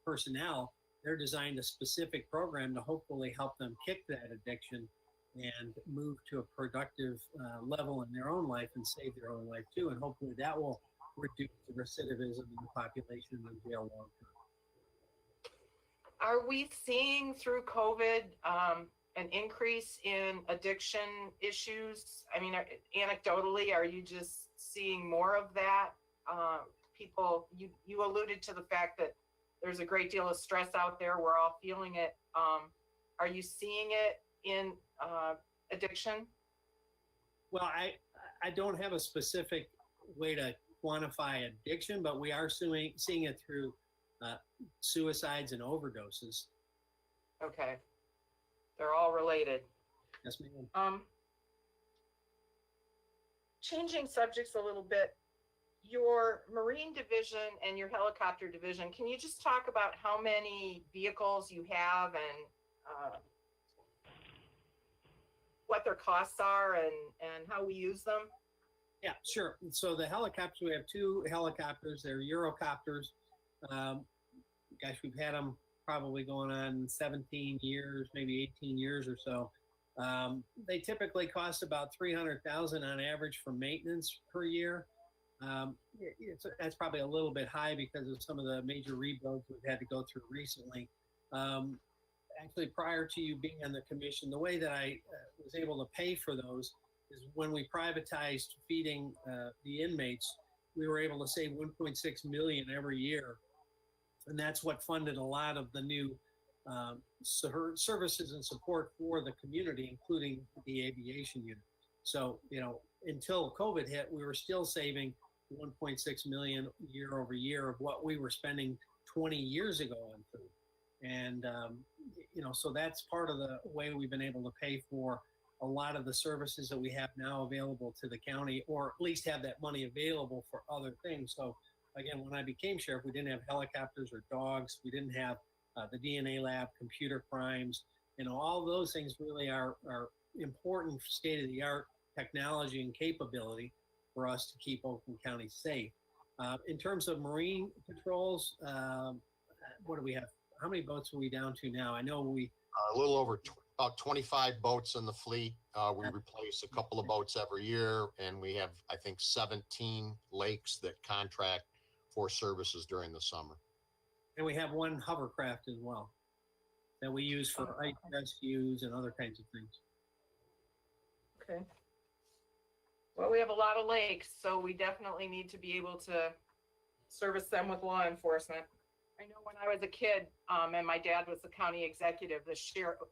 P: personnel, they're designed a specific program to hopefully help them kick that addiction and move to a productive level in their own life and save their own life too. And hopefully that will reduce the recidivism in the population in the jail long term.
K: Are we seeing through COVID an increase in addiction issues? I mean, anecdotally, are you just seeing more of that? People, you alluded to the fact that there's a great deal of stress out there. We're all feeling it. Are you seeing it in addiction?
P: Well, I don't have a specific way to quantify addiction, but we are seeing it through suicides and overdoses.
K: Okay. They're all related.
P: Yes, ma'am.
K: Changing subjects a little bit, your Marine division and your helicopter division, can you just talk about how many vehicles you have and what their costs are and how we use them?
P: Yeah, sure. So the helicopters, we have 2 helicopters. They're Eurocopters. Gosh, we've had them probably going on 17 years, maybe 18 years or so. They typically cost about $300,000 on average for maintenance per year. That's probably a little bit high because of some of the major rebuilds we've had to go through recently. Actually, prior to you being on the commission, the way that I was able to pay for those is when we privatized feeding the inmates, we were able to save $1.6 million every year. And that's what funded a lot of the new services and support for the community, including the aviation unit. So, until COVID hit, we were still saving 1.6 million year over year of what we were spending 20 years ago on food. And, so that's part of the way we've been able to pay for a lot of the services that we have now available to the county, or at least have that money available for other things. So again, when I became sheriff, we didn't have helicopters or dogs. We didn't have the DNA lab, computer crimes, all those things really are important state-of-the-art technology and capability for us to keep Oakland County safe. In terms of Marine patrols, what do we have? How many boats are we down to now? I know we
O: a little over about 25 boats in the fleet. We replace a couple of boats every year, and we have, I think, 17 lakes that contract for services during the summer.
P: And we have 1 hovercraft as well that we use for ice rescues and other kinds of things.
K: Okay. Well, we have a lot of lakes, so we definitely need to be able to service them with law enforcement. I know when I was a kid, and my dad was the county executive,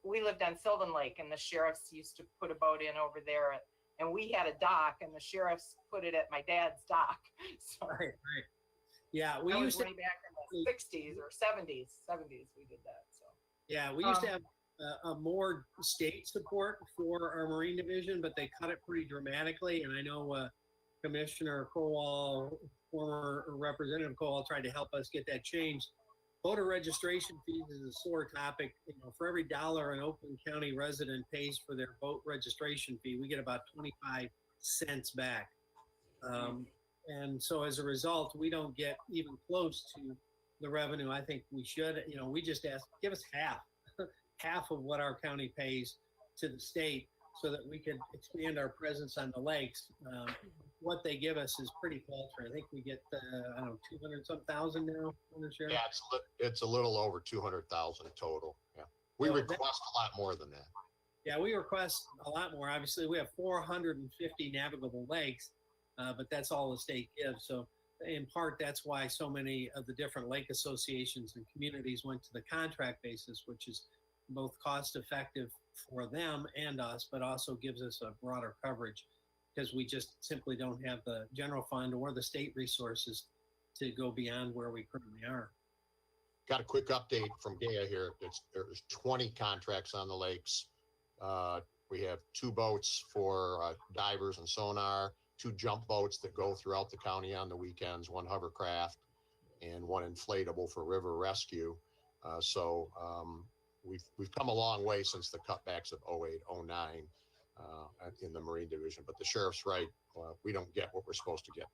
K: we lived on Sylvan Lake, and the sheriffs used to put a boat in over there, and we had a dock, and the sheriffs put it at my dad's dock. So
P: right. Yeah, we
K: that
P: used
K: was
P: to
K: way back in the 60s or 70s. We did that. So
P: yeah, we used to have more state support for our Marine division, but they cut it pretty dramatically. And I know Commissioner Kowal, former Representative Kowal, tried to help us get that changed. Voter registration fees is a sore topic. For every dollar an Oakland County resident pays for their vote registration fee, we get about 25 cents back. And so as a result, we don't get even close to the revenue I think we should. We just ask, give us half of what our county pays to the state so that we could expand our presence on the lakes. What they give us is pretty paltry. I think we get, 200-some-thousand now.
O: Yeah, it's a little over 200,000 total. Yeah. We request a lot more than that.
P: Yeah, we request a lot more. Obviously, we have 450 navigable lakes, but that's all the state gives. So in part, that's why so many of the different lake associations and communities went to the contract basis, which is both cost effective for them and us, but also gives us a broader coverage because we just simply don't have the general fund or the state resources to go beyond where we currently are.
O: Got a quick update from Gaia here. There's 20 contracts on the lakes. We have 2 boats for divers and sonar, 2 jump boats that go throughout the county on the weekends, 1 hovercraft, and 1 inflatable for river rescue. So we've come a long way since the cutbacks of 08, 09 in the Marine Division. But the sheriff's right, we don't get what we're supposed to get.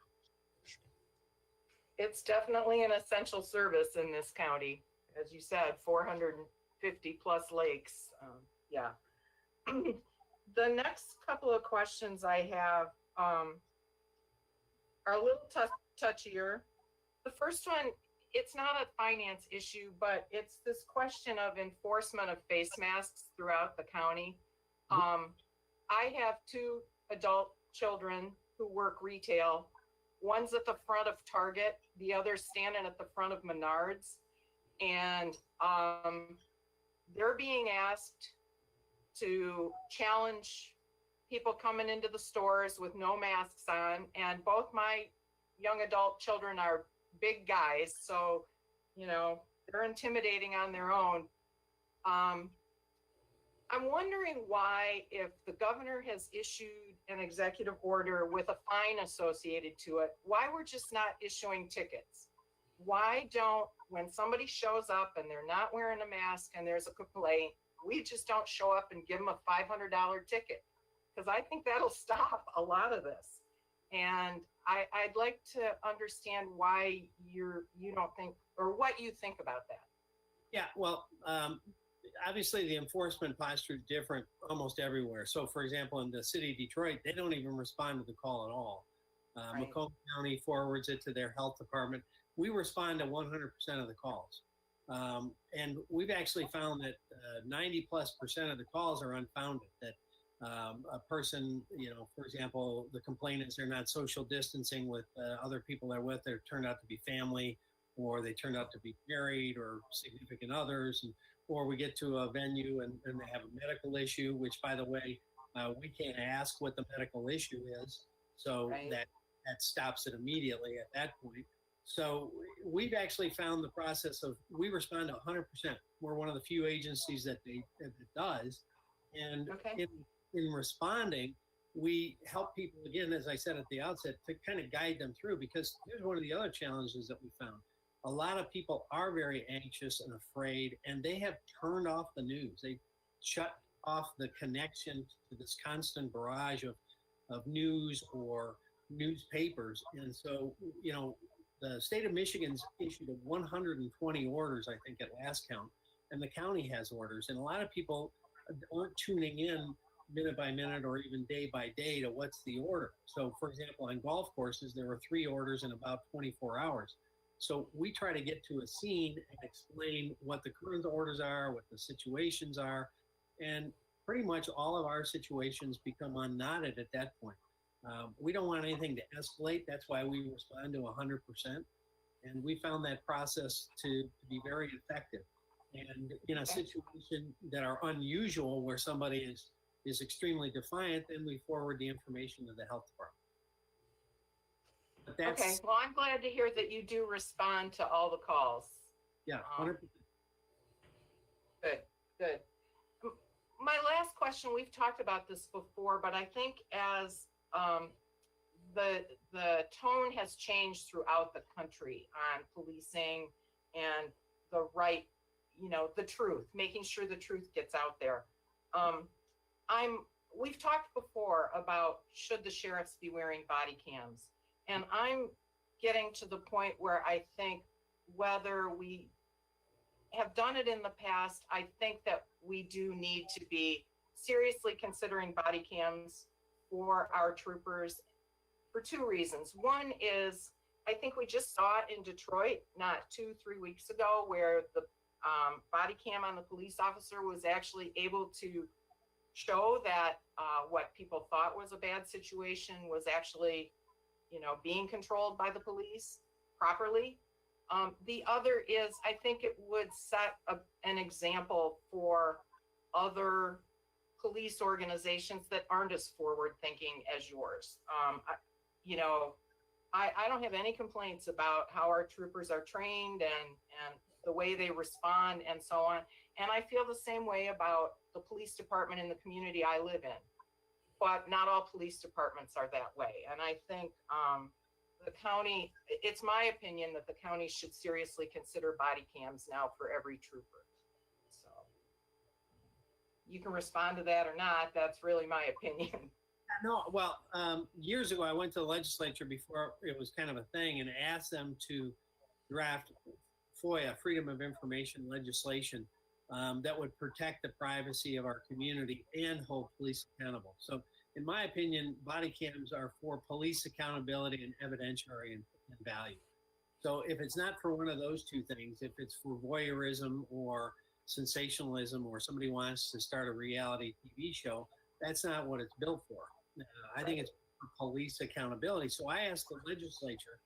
K: it's definitely an essential service in this county. As you said, 450 plus lakes. Yeah. The next couple of questions I have are a little touchier. The first one, it's not a finance issue, but it's this question of enforcement of face masks throughout the county. I have 2 adult children who work retail. One's at the front of Target, the other's standing at the front of Menards. And they're being asked to challenge people coming into the stores with no masks on. And both my young adult children are big guys, so, you know, they're intimidating on their own. I'm wondering why, if the governor has issued an executive order with a fine associated to it, why we're just not issuing tickets? Why don't, when somebody shows up and they're not wearing a mask and there's a complaint, we just don't show up and give them a $500 ticket? Because I think that'll stop a lot of this. And I'd like to understand why you don't think, or what you think about that.
P: Yeah, well, obviously the enforcement posture is different almost everywhere. So for example, in the city of Detroit, they don't even respond to the call at all.
K: Right.
P: Macomb County forwards it to their health department. We respond to 100% of the calls. And we've actually found that 90+% of the calls are unfounded, that a person, you know, for example, the complaint is they're not social distancing with other people they're with. They're turned out to be family, or they turned out to be married or significant others. And, or we get to a venue and they have a medical issue, which, by the way, we can't ask what the medical issue is. So
K: Right.
P: that stops it immediately at that point. So we've actually found the process of, we respond to 100%. We're one of the few agencies that does. And
K: Okay.
P: in responding, we help people, again, as I said at the outset, to kind of guide them through, because here's one of the other challenges that we found. A lot of people are very anxious and afraid, and they have turned off the news. They shut off the connection to this constant barrage of news or newspapers. And so, you know, the state of Michigan's issued 120 orders, I think, at last count, and the county has orders. And a lot of people aren't tuning in minute by minute or even day by day to what's the order. So, for example, on golf courses, there were 3 orders in about 24 hours. So we try to get to a scene and explain what the current orders are, what the situations are, and pretty much all of our situations become unknotted at that point. We don't want anything to escalate. That's why we respond to 100%. And we found that process to be very effective. And in a situation that are unusual, where somebody is extremely defiant, then we forward the information to the health department. But that's,
K: Okay, well, I'm glad to hear that you do respond to all the calls.
P: yeah, 100%.
K: Good. My last question, we've talked about this before, but I think as the tone has changed throughout the country on policing and the right, you know, the truth, making sure the truth gets out there. We've talked before about, should the sheriffs be wearing body cams? And I'm getting to the point where I think, whether we have done it in the past, I think that we do need to be seriously considering body cams for our troopers for 2 reasons. One is, I think we just saw it in Detroit not 2-3 weeks ago, where the body cam on the police officer was actually able to show that what people thought was a bad situation was actually, you know, being controlled by the police properly. The other is, I think it would set an example for other police organizations that aren't as forward thinking as yours. You know, I don't have any complaints about how our troopers are trained and the way they respond and so on. And I feel the same way about the police department in the community I live in. But not all police departments are that way. And I think the county, it's my opinion that the county should seriously consider body cams now for every trooper. So you can respond to that or not. That's really my opinion.
P: No, well, years ago, I went to the legislature before it was kind of a thing and asked them to draft FOIA, Freedom of Information legislation, that would protect the privacy of our community and hold police accountable. So in my opinion, body cams are for police accountability and evidentiary and value. So if it's not for one of those 2 things, if it's for voyeurism or sensationalism, or somebody wants to start a reality TV show, that's not what it's built for. I think it's for police accountability. So I asked the legislature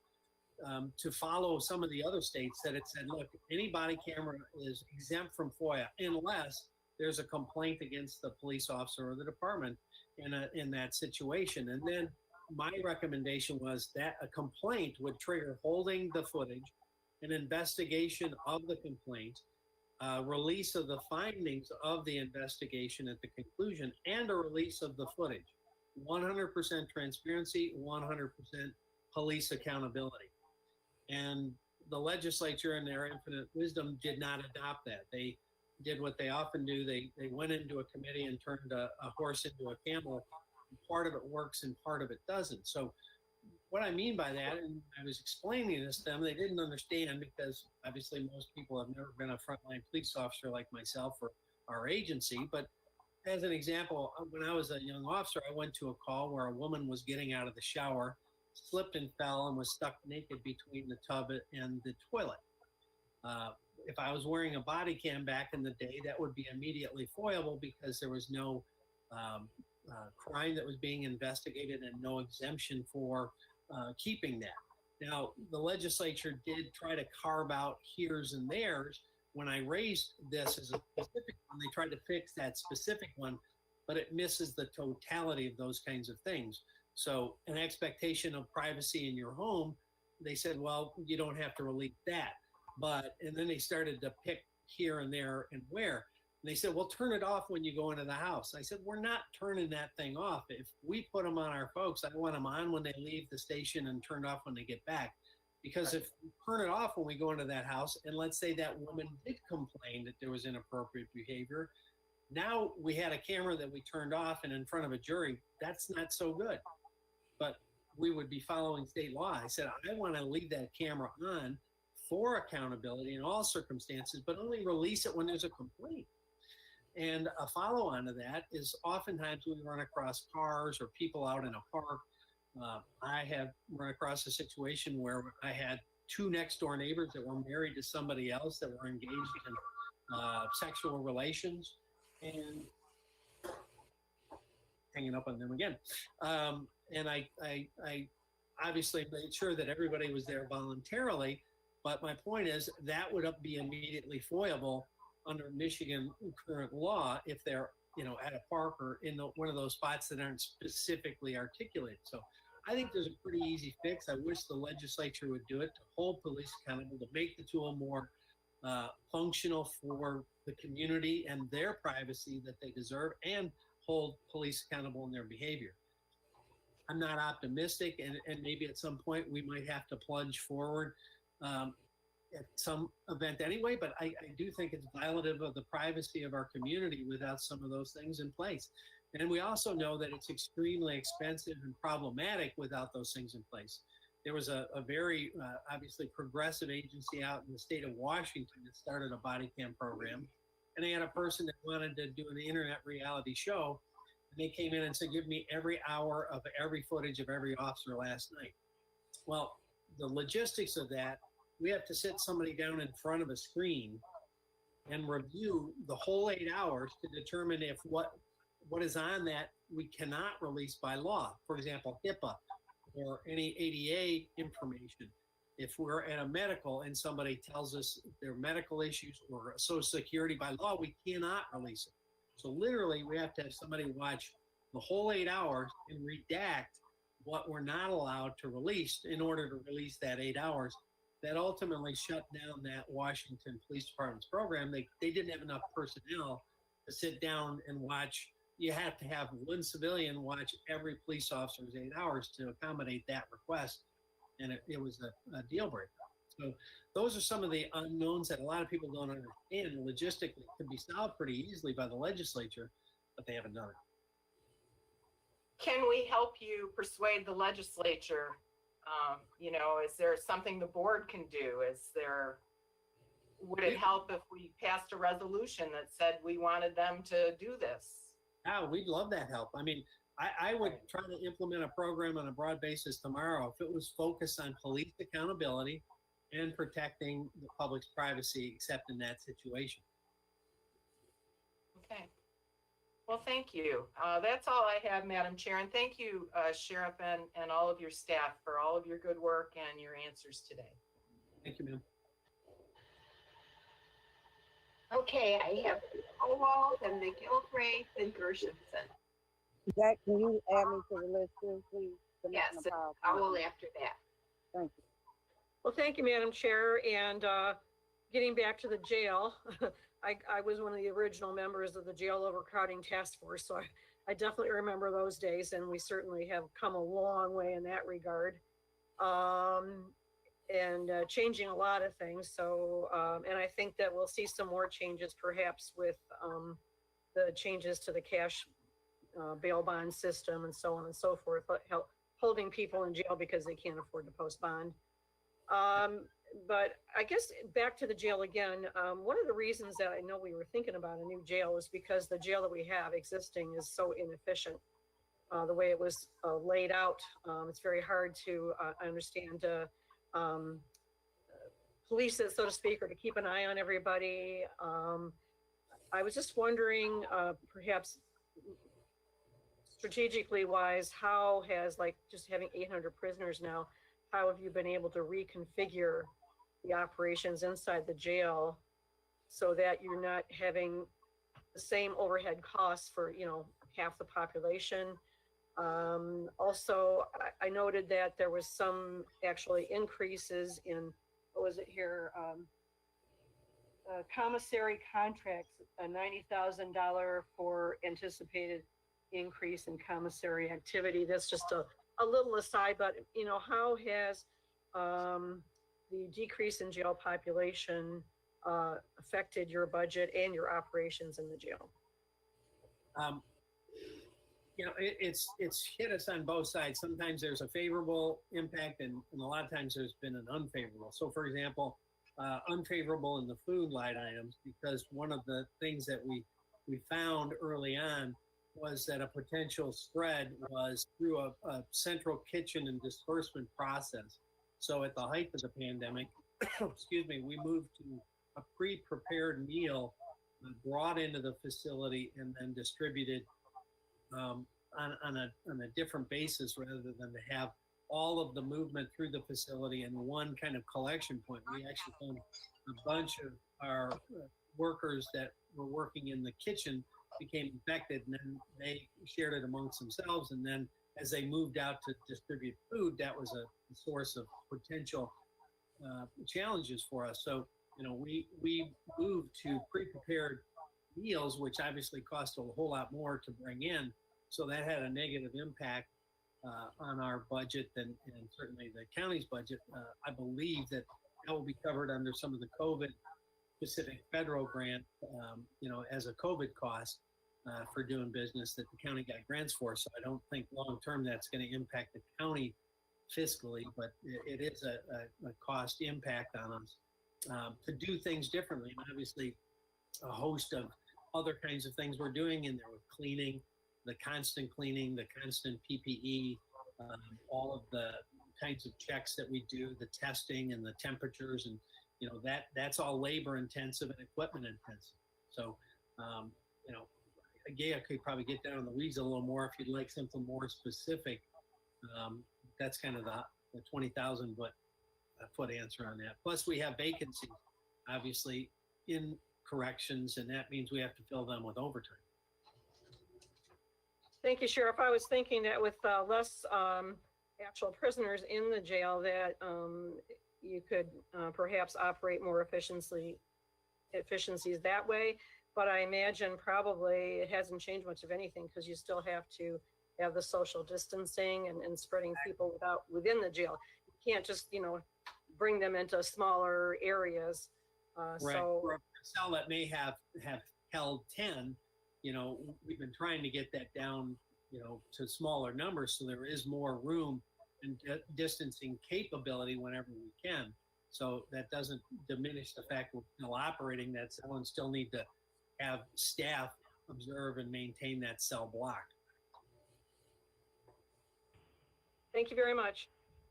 P: to follow some of the other states that it said, look, any body camera is exempt from FOIA unless there's a complaint against the police officer or the department in that situation. And then my recommendation was that a complaint would trigger holding the footage, an investigation of the complaint, release of the findings of the investigation at the conclusion, and a release of the footage. 100% transparency, 100% police accountability. And the legislature, in their infinite wisdom, did not adopt that. They did what they often do. They went into a committee and turned a horse into a camel. Part of it works and part of it doesn't. So what I mean by that, and I was explaining this to them, they didn't understand because obviously most people have never been a frontline police officer like myself or our agency. But as an example, when I was a young officer, I went to a call where a woman was getting out of the shower, slipped and fell, and was stuck naked between the tub and the toilet. If I was wearing a body cam back in the day, that would be immediately foilable because there was no crime that was being investigated and no exemption for keeping that. Now, the legislature did try to carve out here's and there's. When I raised this as a specific one, they tried to fix that specific one, but it misses the totality of those kinds of things. So an expectation of privacy in your home, they said, well, you don't have to release that. And then they started to pick here and there and where. And they said, well, turn it off when you go into the house. I said, we're not turning that thing off. If we put them on our folks, I want them on when they leave the station and turned off when they get back. Because if we turn it off when we go into that house, and let's say that woman did complain that there was inappropriate behavior, now we had a camera that we turned off and in front of a jury, that's not so good. But we would be following state law. I said, I want to leave that camera on for accountability in all circumstances, but only release it when there's a complaint. And a follow-on to that is oftentimes we run across cars or people out in a park. I have run across a situation where I had two next door neighbors that were married to somebody else that were engaged in sexual relations, and hanging up on them again. And I obviously made sure that everybody was there voluntarily, but my point is that would be immediately foilable under Michigan current law if they're at a park or in one of those spots that aren't specifically articulated. So I think there's a pretty easy fix. I wish the legislature would do it to hold police accountable, to make the tool more functional for the community and their privacy that they deserve, and hold police accountable in their behavior. I'm not optimistic, and maybe at some point we might have to plunge forward at some event anyway, but I do think it's violative of the privacy of our community without some of those things in place. And we also know that it's extremely expensive and problematic without those things in place. There was a very obviously progressive agency out in the state of Washington that started a body cam program. And they had a person that wanted to do an internet reality show. And they came in and said, give me every hour of every footage of every officer last night. Well, the logistics of that, we have to sit somebody down in front of a screen and review the whole 8 hours to determine if what is on that we cannot release by law. For example, HIPAA or any ADA information. If we're at a medical and somebody tells us there are medical issues or Social Security by law, we cannot release it. So literally we have to have somebody watch the whole 8 hours and redact what we're not allowed to release in order to release that 8 hours. That ultimately shut down that Washington Police Department's program. They didn't have enough personnel to sit down and watch. You have to have one civilian watch every police officer's 8 hours to accommodate that request. And it was a deal breaker. So those are some of the unknowns that a lot of people don't understand. Logistically, it can be solved pretty easily by the legislature, but they haven't done it.
K: Can we help you persuade the legislature? Is there something the board can do? Would it help if we passed a resolution that said we wanted them to do this?
P: Yeah, we'd love that help. I mean, I would try to implement a program on a broad basis tomorrow if it was focused on police accountability and protecting the public's privacy, except in that situation.
K: Okay. Well, thank you. That's all I have, Madam Chair, and thank you, Sheriff and all of your staff for all of your good work and your answers today.
P: Thank you, ma'am.
A: Okay, I have Howald and McGilvray and Gershenson.
J: Jack, can you add me to the list too, please?
A: Yes, Howell after that.
J: Thank you.
D: Well, thank you, Madam Chair. And getting back to the jail, I was one of the original members of the jail overcrowding task force, so I definitely remember those days, and we certainly have come a long way in that regard. And changing a lot of things. So, and I think that we'll see some more changes perhaps with the changes to the cash bail bond system and so on and so forth, but holding people in jail because they can't afford to post bond. But I guess back to the jail again, one of the reasons that I know we were thinking about a new jail is because the jail that we have existing is so inefficient. The way it was laid out, it's very hard to understand police it, so to speak, or to keep an eye on everybody. I was just wondering, perhaps strategically wise, how has, like, just having 800 prisoners now, how have you been able to reconfigure the operations inside the jail so that you're not having the same overhead costs for, you know, half the population? Also, I noted that there was some actually increases in, what was it here? Commissary contracts, a $90,000 for anticipated increase in commissary activity. That's just a little aside, but you know, how has the decrease in jail population affected your budget and your operations in the jail?
P: You know, it's hit us on both sides. Sometimes there's a favorable impact, and a lot of times there's been an unfavorable. So, for example, unfavorable in the food line items, because one of the things that we found early on was that a potential spread was through a central kitchen and disbursement process. So at the height of the pandemic, excuse me, we moved to a pre-prepared meal brought into the facility and then distributed on a different basis, rather than to have all of the movement through the facility in one kind of collection point. We actually found a bunch of our workers that were working in the kitchen became infected, and then they shared it amongst themselves. And then as they moved out to distribute food, that was a source of potential challenges for us. So, you know, we moved to pre-prepared meals, which obviously cost a whole lot more to bring in. So that had a negative impact on our budget and certainly the county's budget. I believe that will be covered under some of the COVID specific federal grant, you know, as a COVID cost for doing business that the county got grants for. So I don't think long-term that's going to impact the county fiscally, but it is a cost impact on us to do things differently. And obviously a host of other kinds of things we're doing in there with cleaning, the constant cleaning, the constant PPE, all of the kinds of checks that we do, the testing and the temperatures, and you know that's all labor intensive and equipment intensive. So you know, Gaia could probably get down in the weeds a little more if you'd like something more specific. That's kind of the 20,000 foot answer on that. Plus we have vacancies, obviously, in corrections, and that means we have to fill them with overtime.
D: Thank you, Sheriff. I was thinking that with less actual prisoners in the jail, that you could perhaps operate more efficiencies that way. But I imagine probably it hasn't changed much of anything, because you still have to have the social distancing and spreading people within the jail. You can't just, you know, bring them into smaller areas.
P: Right.
D: So
P: For a cell that may have held 10, you know, we've been trying to get that down, you know, to smaller numbers, so there is more room and distancing capability whenever we can. So that doesn't diminish the fact we're still operating that cell and still need to have staff observe and maintain that cell block.
D: thank you very much.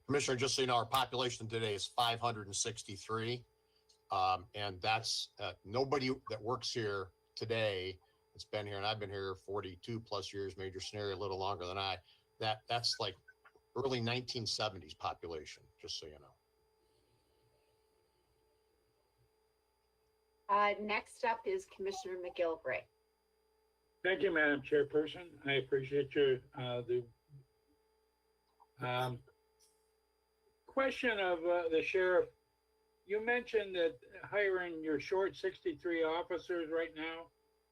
O: Commissioner, just so you know, our population today is 563. And that's nobody that works here today that's been here, and I've been here 42 plus years, Major Scenery a little longer than I, that's like early 1970s population, just so you know.
A: Next up is Commissioner McGilvray.
N: Thank you, Madam Chairperson. I appreciate your, question of the sheriff. You mentioned that hiring, you're short 63 officers right now,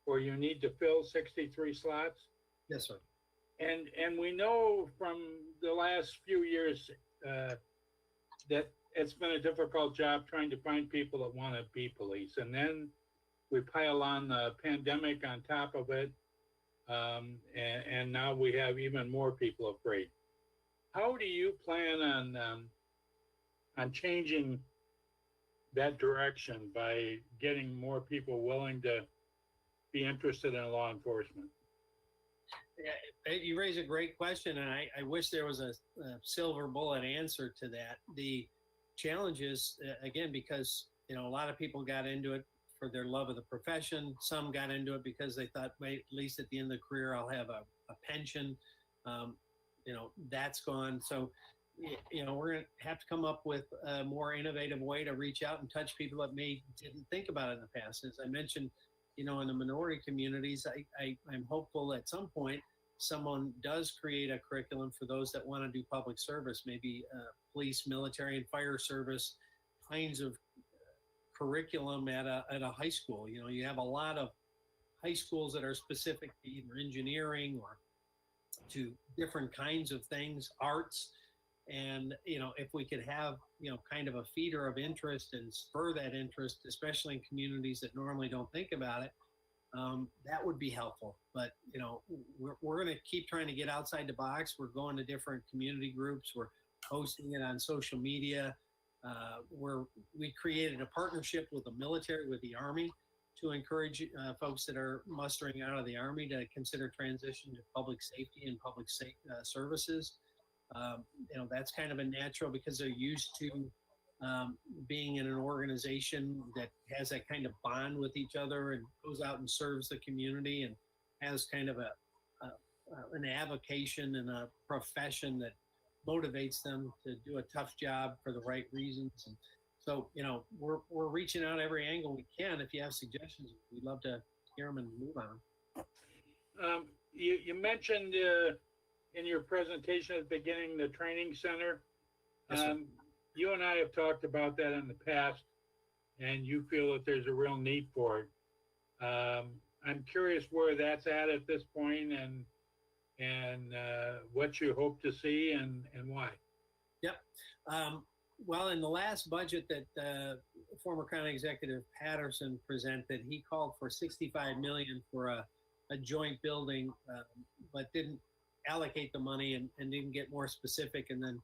N: or you need to fill 63 slots.
P: Yes, sir.
N: And we know from the last few years that it's been a difficult job trying to find people that want to be police. And then we pile on the pandemic on top of it. And now we have even more people afraid. How do you plan on changing that direction by getting more people willing to be interested in law enforcement?
P: Yeah, you raise a great question, and I wish there was a silver bullet answer to that. The challenge is, again, because, you know, a lot of people got into it for their love of the profession. Some got into it because they thought, wait, at least at the end of the career, I'll have a pension. You know, that's gone. So, you know, we're going to have to come up with a more innovative way to reach out and touch people that didn't think about it in the past. As I mentioned, you know, in the minority communities, I'm hopeful at some point someone does create a curriculum for those that want to do public service, maybe police, military, and fire service kinds of curriculum at a high school. You know, you have a lot of high schools that are specific to either engineering or to different kinds of things, arts. And, you know, if we could have, you know, kind of a feeder of interest and spur that interest, especially in communities that normally don't think about it, that would be helpful. But, you know, we're going to keep trying to get outside the box. We're going to different community groups. We're posting it on social media. We created a partnership with the military, with the Army, to encourage folks that are mustering out of the Army to consider transition to public safety and public services. You know, that's kind of a natural because they're used to being in an organization that has that kind of bond with each other and goes out and serves the community and has kind of an avocation and a profession that motivates them to do a tough job for the right reasons. And so, you know, we're reaching out every angle we can. If you have suggestions, we'd love to hear them and move on them.
N: You mentioned in your presentation at the beginning, the training center.
P: Yes,
N: you and I have talked about that in the past, and you feel that there's a real need for it. I'm curious where that's at this point, and what you hope to see and why.
P: Yep. Well, in the last budget that former County Executive Patterson presented, he called for $65 million for a joint building, but didn't allocate the money and didn't get more specific, and then,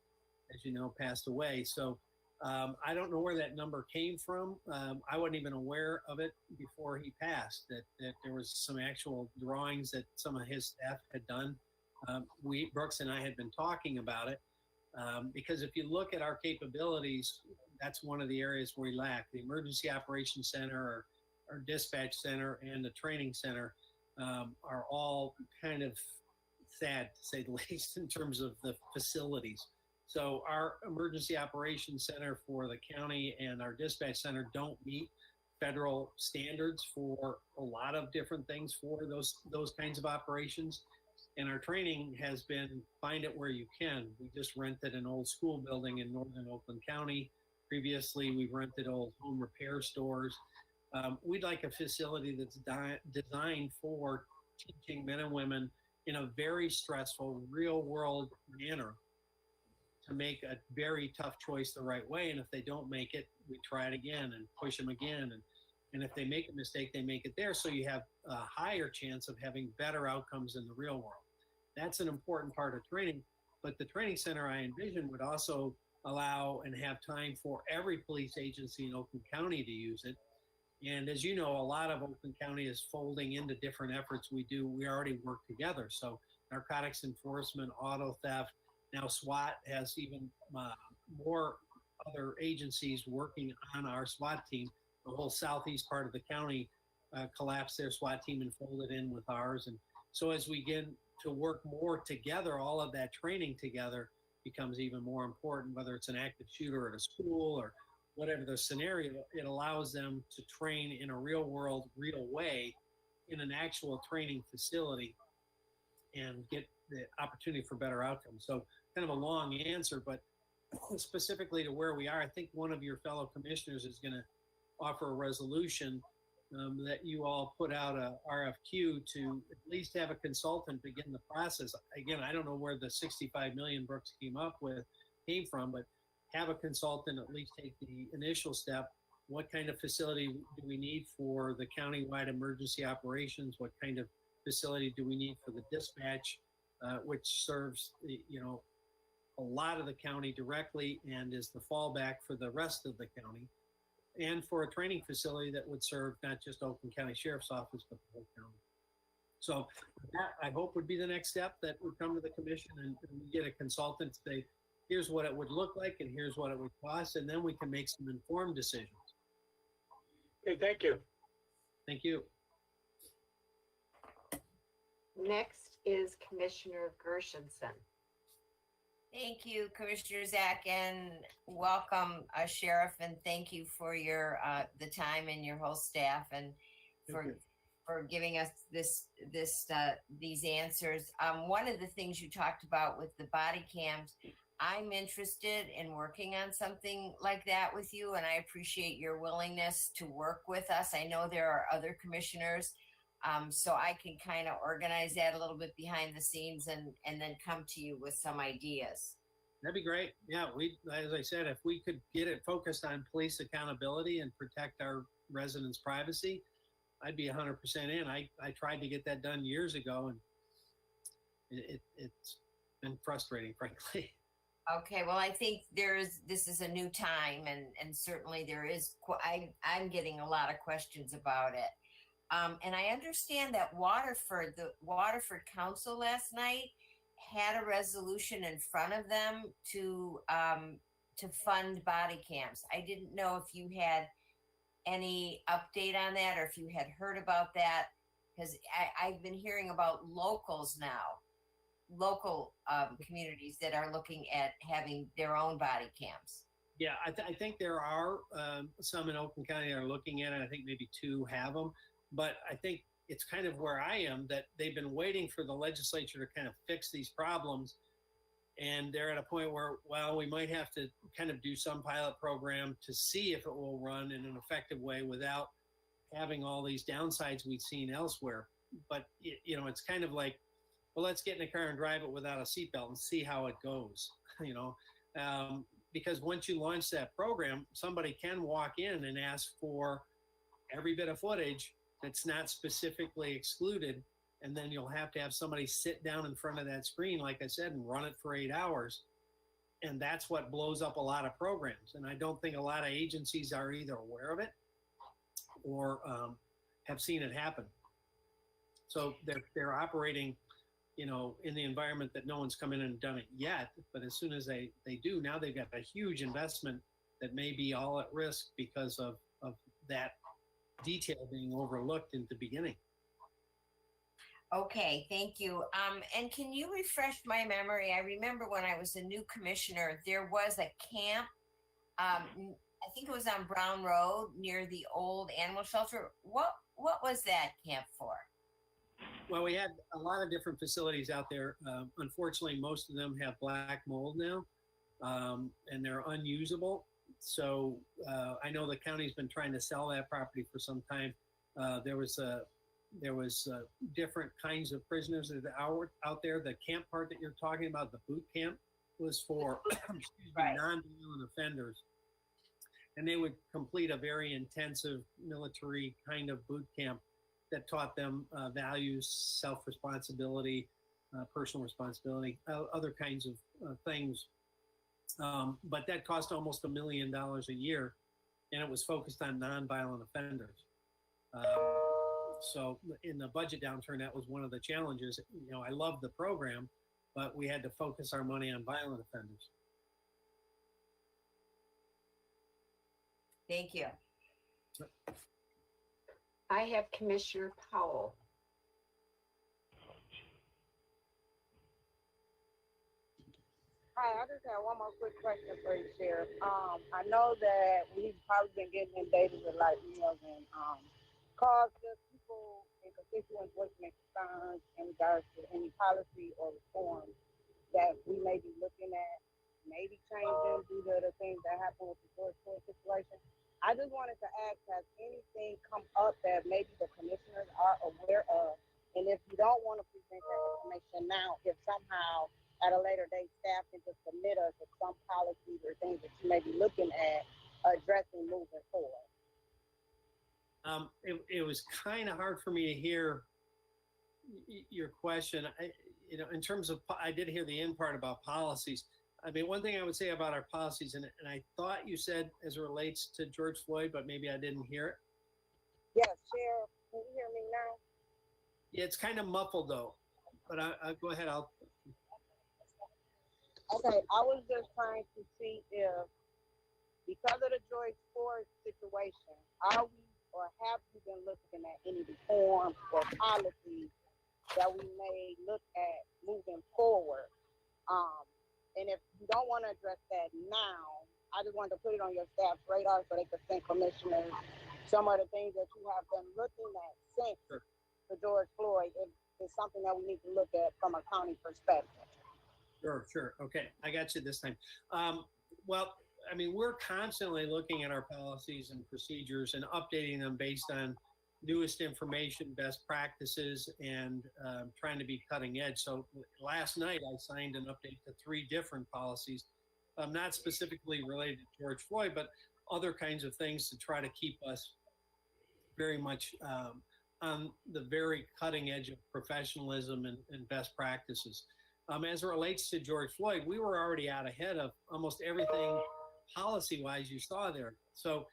P: as you know, passed away. So I don't know where that number came from. I wasn't even aware of it before he passed, that there was some actual drawings that some of his staff had done. Brooks and I had been talking about it because if you look at our capabilities, that's one of the areas we lack. The Emergency Operations Center, our Dispatch Center, and the Training Center are all kind of sad, to say the least, in terms of the facilities. So our Emergency Operations Center for the county and our Dispatch Center don't meet federal standards for a lot of different things for those kinds of operations. And our training has been find it where you can. We just rented an old school building in northern Oakland County. Previously, we've rented old home repair stores. We'd like a facility that's designed for teaching men and women in a very stressful, real world manner to make a very tough choice the right way. And if they don't make it, we try it again and push them again. And if they make a mistake, they make it there. So you have a higher chance of having better outcomes in the real world. That's an important part of training. But the training center I envision would also allow and have time for every police agency in Oakland County to use it. And as you know, a lot of Oakland County is folding into different efforts we do. We already work together. So narcotics enforcement, auto theft, now SWAT has even more other agencies working on our SWAT team. The whole southeast part of the county collapsed their SWAT team and folded in with ours. And so as we get to work more together, all of that training together becomes even more important, whether it's an active shooter at a school or whatever the scenario. It allows them to train in a real world, real way in an actual training facility and get the opportunity for better outcomes. So kind of a long answer, but specifically to where we are, I think one of your fellow commissioners is going to offer a resolution that you all put out a RFQ to at least have a consultant begin the process. Again, I don't know where the 65 million Brooks came from, but have a consultant at least take the initial step. What kind of facility do we need for the countywide emergency operations? What kind of facility do we need for the dispatch, which serves, a lot of the county directly and is the fallback for the rest of the county, and for a training facility that would serve not just Oakland County Sheriff's Office, but the whole county. So that, I hope, would be the next step, that would come to the commission and we get a consultant to say, here's what it would look like and here's what it would cost, and then we can make some informed decisions.
N: Okay, thank you.
P: Thank you.
A: Next is Commissioner Gershenson.
H: Thank you, Commissioner Zach, and welcome, Sheriff, and thank you for your the time and your whole staff, and for giving us these answers. One of the things you talked about with the body cams, I'm interested in working on something like that with you, and I appreciate your willingness to work with us. I know there are other commissioners, so I can kind of organize that a little bit behind the scenes and then come to you with some ideas.
P: That'd be great. Yeah, as I said, if we could get it focused on police accountability and protect our residents' privacy, I'd be 100% in. I tried to get that done years ago, and it's been frustrating, frankly.
H: Okay, well, I think this is a new time, and certainly there is, I'm getting a lot of questions about it. And I understand that the Waterford Council last night had a resolution in front of them to fund body cams. I didn't know if you had any update on that, or if you had heard about that, because I've been hearing about locals now, local communities that are looking at having their own body cams.
P: Yeah, I think there are some in Oakland County that are looking at it. I think maybe 2 have them. But I think it's kind of where I am, that they've been waiting for the legislature to kind of fix these problems. And they're at a point where, well, we might have to kind of do some pilot program to see if it will run in an effective way without having all these downsides we've seen elsewhere. But, it's kind of like, well, let's get in a car and drive it without a seatbelt and see how it goes, because once you launch that program, somebody can walk in and ask for every bit of footage that's not specifically excluded, and then you'll have to have somebody sit down in front of that screen, like I said, and run it for 8 hours. And that's what blows up a lot of programs. And I don't think a lot of agencies are either aware of it or have seen it happen. So they're operating, in the environment that no one's come in and done it yet. But as soon as they do, now they've got a huge investment that may be all at risk because of that detail being overlooked in the beginning.
H: Okay, thank you. And can you refresh my memory? I remember when I was a new commissioner, there was a camp. I think it was on Brown Road near the old animal shelter. What was that camp for?
P: Well, we had a lot of different facilities out there. Unfortunately, most of them have black mold now, and they're unusable. So I know the county's been trying to sell that property for some time. There was different kinds of prisoners that are out there. The camp part that you're talking about, the boot camp, was for non-violent offenders. And they would complete a very intensive military kind of boot camp that taught them values, self-responsibility, personal responsibility, other kinds of things. But that cost almost $1 million a year, and it was focused on nonviolent offenders. So in the budget downturn, that was one of the challenges. I love the program, but we had to focus our money on violent offenders.
H: Thank you.
A: I have Commissioner Powell.
J: Hi, I just have one more quick question for you, Sheriff. I know that we've probably been getting inundated with a lot of emails and calls to people and constituents voicing concerns in regards to any policy or reform that we may be looking at, maybe changing due to the things that happened with the George Floyd situation. I just wanted to ask, has anything come up that maybe the commissioners are aware of? And if you don't want to present that information now, if somehow at a later date, staff can just submit us with some policies or things that you may be looking at addressing moving forward.
P: It was kind of hard for me to hear your question. In terms of, I did hear the end part about policies. I mean, one thing I would say about our policies, and I thought you said as it relates to George Floyd, but maybe I didn't hear it.
J: Yes, Sheriff, can you hear me now?
P: Yeah, it's kind of muffled though, but I'll go ahead.
J: Okay, I was just trying to see if, because of the George Floyd situation, are we or have you been looking at any reforms or policies that we may look at moving forward? And if you don't want to address that now, I just wanted to put it on your staff's radar so they could send commissioners some of the things that you have been looking at since the George Floyd. It's something that we need to look at from a county perspective.
P: Sure. Okay, I got you this time. Well, I mean, we're constantly looking at our policies and procedures and updating them based on newest information, best practices, and trying to be cutting edge. So last night, I signed an update to 3 different policies, not specifically related to George Floyd, but other kinds of things to try to keep us very much on the very cutting edge of professionalism and best practices. As it relates to George Floyd, we were already out ahead of almost everything policy-wise you saw there. So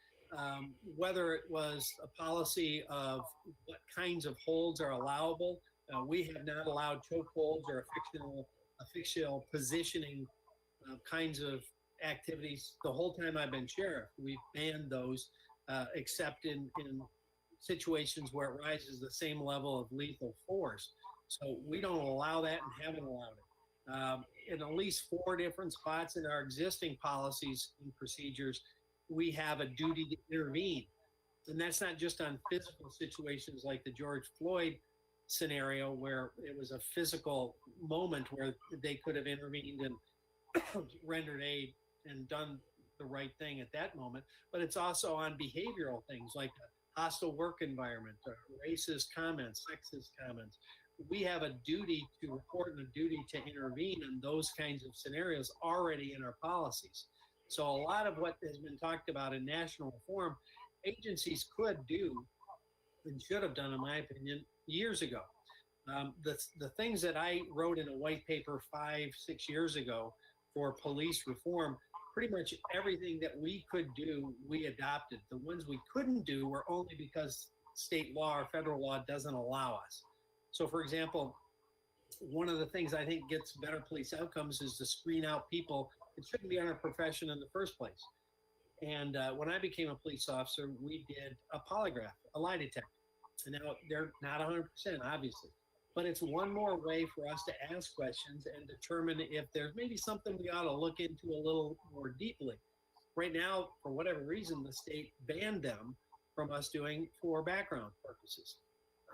P: whether it was a policy of what kinds of holds are allowable, we have not allowed choke holds or fictional positioning kinds of activities the whole time I've been sheriff. We've banned those except in situations where it rises the same level of lethal force. So we don't allow that and haven't allowed it. In at least 4 different spots in our existing policies and procedures, we have a duty to intervene. And that's not just on physical situations like the George Floyd scenario where it was a physical moment where they could have intervened and rendered aid and done the right thing at that moment, but it's also on behavioral things like a hostile work environment, or racist comments, sexist comments. We have a duty to report and a duty to intervene in those kinds of scenarios already in our policies. So a lot of what has been talked about in national reform, agencies could do and should have done, in my opinion, years ago. The things that I wrote in a white paper 5-6 years ago for police reform, pretty much everything that we could do, we adopted. The ones we couldn't do were only because state law or federal law doesn't allow us. So, for example, one of the things I think gets better police outcomes is to screen out people that shouldn't be in our profession in the first place. And when I became a police officer, we did a polygraph, a lie detector. And now they're not 100%, obviously. But it's one more way for us to ask questions and determine if there's maybe something we ought to look into a little more deeply. Right now, for whatever reason, the state banned them from us doing for background purposes.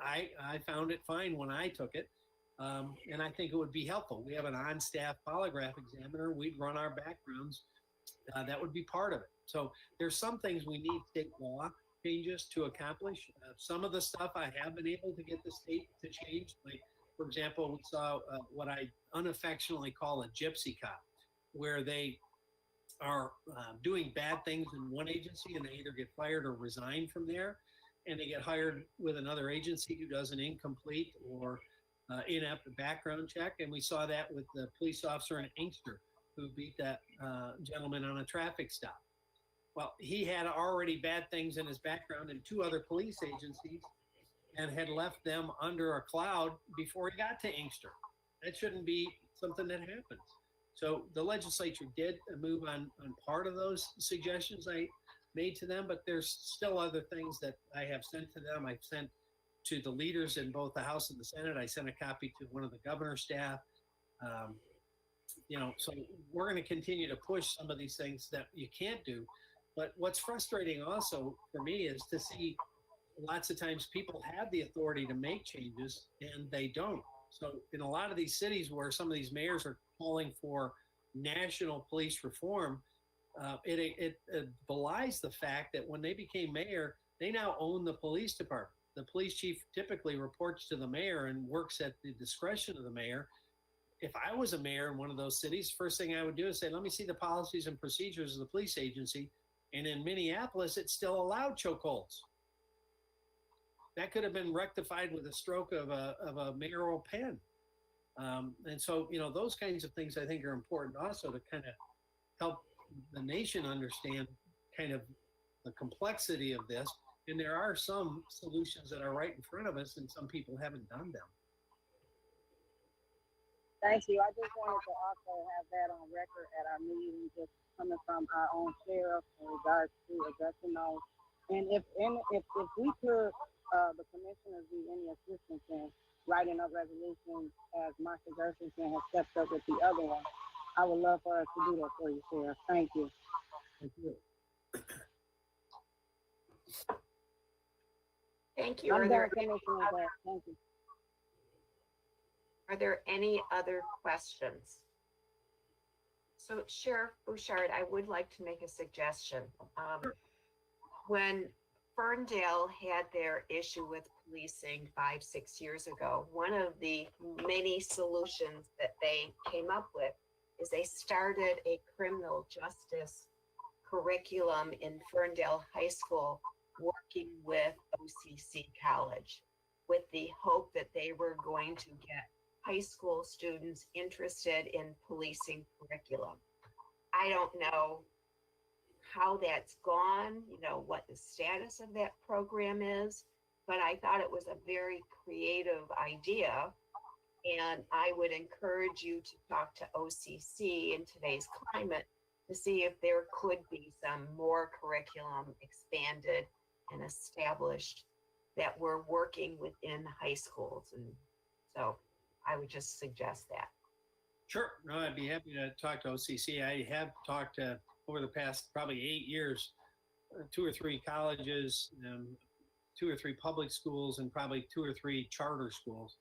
P: I found it fine when I took it, and I think it would be helpful. We have an on-staff polygraph examiner. We'd run our backgrounds. That would be part of it. So there's some things we need state law changes to accomplish. Some of the stuff I have been able to get the state to change. Like, for example, we saw what I unaffectionately call a gypsy cop, where they are doing bad things in one agency and they either get fired or resign from there, and they get hired with another agency who does an incomplete or inept background check. And we saw that with the police officer in Inkster who beat that gentleman on a traffic stop. Well, he had already bad things in his background in 2 other police agencies and had left them under a cloud before he got to Inkster. That shouldn't be something that happens. So the legislature did move on part of those suggestions made to them, but there's still other things that I have sent to them. I've sent to the leaders in both the House and the Senate. I sent a copy to one of the governor's staff. So we're going to continue to push some of these things that you can't do. But what's frustrating also for me is to see lots of times people have the authority to make changes and they don't. So in a lot of these cities where some of these mayors are calling for national police reform, it belies the fact that when they became mayor, they now own the police department. The police chief typically reports to the mayor and works at the discretion of the mayor. If I was a mayor in one of those cities, first thing I would do is say, let me see the policies and procedures of the police agency. And in Minneapolis, it's still allowed chokeholds. That could have been rectified with a stroke of a mayoral pen. And so, those kinds of things I think are important also to kind of help the nation understand kind of the complexity of this. And there are some solutions that are right in front of us and some people haven't done them.
J: Thank you. I just wanted to also have that on record at our meeting, just coming from our own sheriff in regards to addressing those. And if we could, the commissioners need any assistance in writing up resolutions as Marcia Gershenson has stepped up with the other one, I would love for us to do that for you, Sheriff. Thank you.
P: Thank you.
A: Thank you.
J: I'm done, Commissioner. Thank you.
A: Are there any other questions? So Sheriff Bouchard, I would like to make a suggestion. When Ferndale had their issue with policing 5-6 years ago, one of the many solutions that they came up with is they started a criminal justice curriculum in Ferndale High School, working with OCC College, with the hope that they were going to get high school students interested in policing curriculum. I don't know how that's gone, what the status of that program is, but I thought it was a very creative idea. And I would encourage you to talk to OCC in today's climate to see if there could be some more curriculum expanded and established that we're working within high schools. And so I would just suggest that.
P: Sure. No, I'd be happy to talk to OCC. I have talked to, over the past probably 8 years, 2 or 3 colleges, 2 or 3 public schools, and probably 2 or 3 charter schools.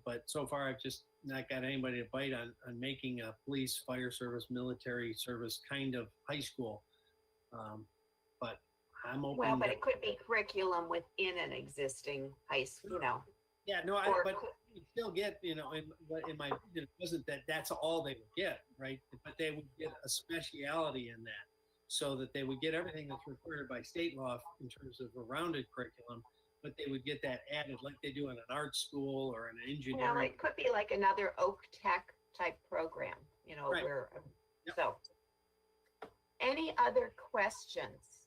P: But so far, I've just not got anybody to bite on making a police, fire service, military service kind of high school. But I'm open.
A: Well, but it could be curriculum within an existing high school,
P: Yeah, no, but you still get, in my, it wasn't that that's all they would get, right? But they would get a speciality in that, so that they would get everything that's required by state law in terms of a rounded curriculum, but they would get that added like they do in an art school or an engineering.
A: Well, it could be like another Oak Tech type program,
P: Right.
A: where,
P: Yep.
A: so. Any other questions?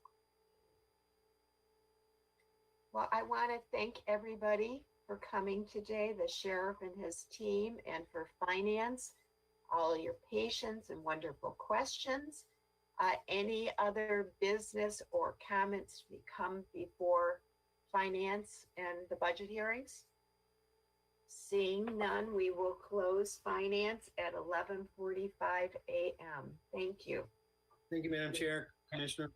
A: Well, I want to thank everybody for coming today, the sheriff and his team, and for finance, all your patience and wonderful questions. Any other business or comments to come before finance and the budget hearings? Seeing none, we will close finance at 11:45 a.m. Thank you.
P: Thank you, Madam Chair, Commissioner.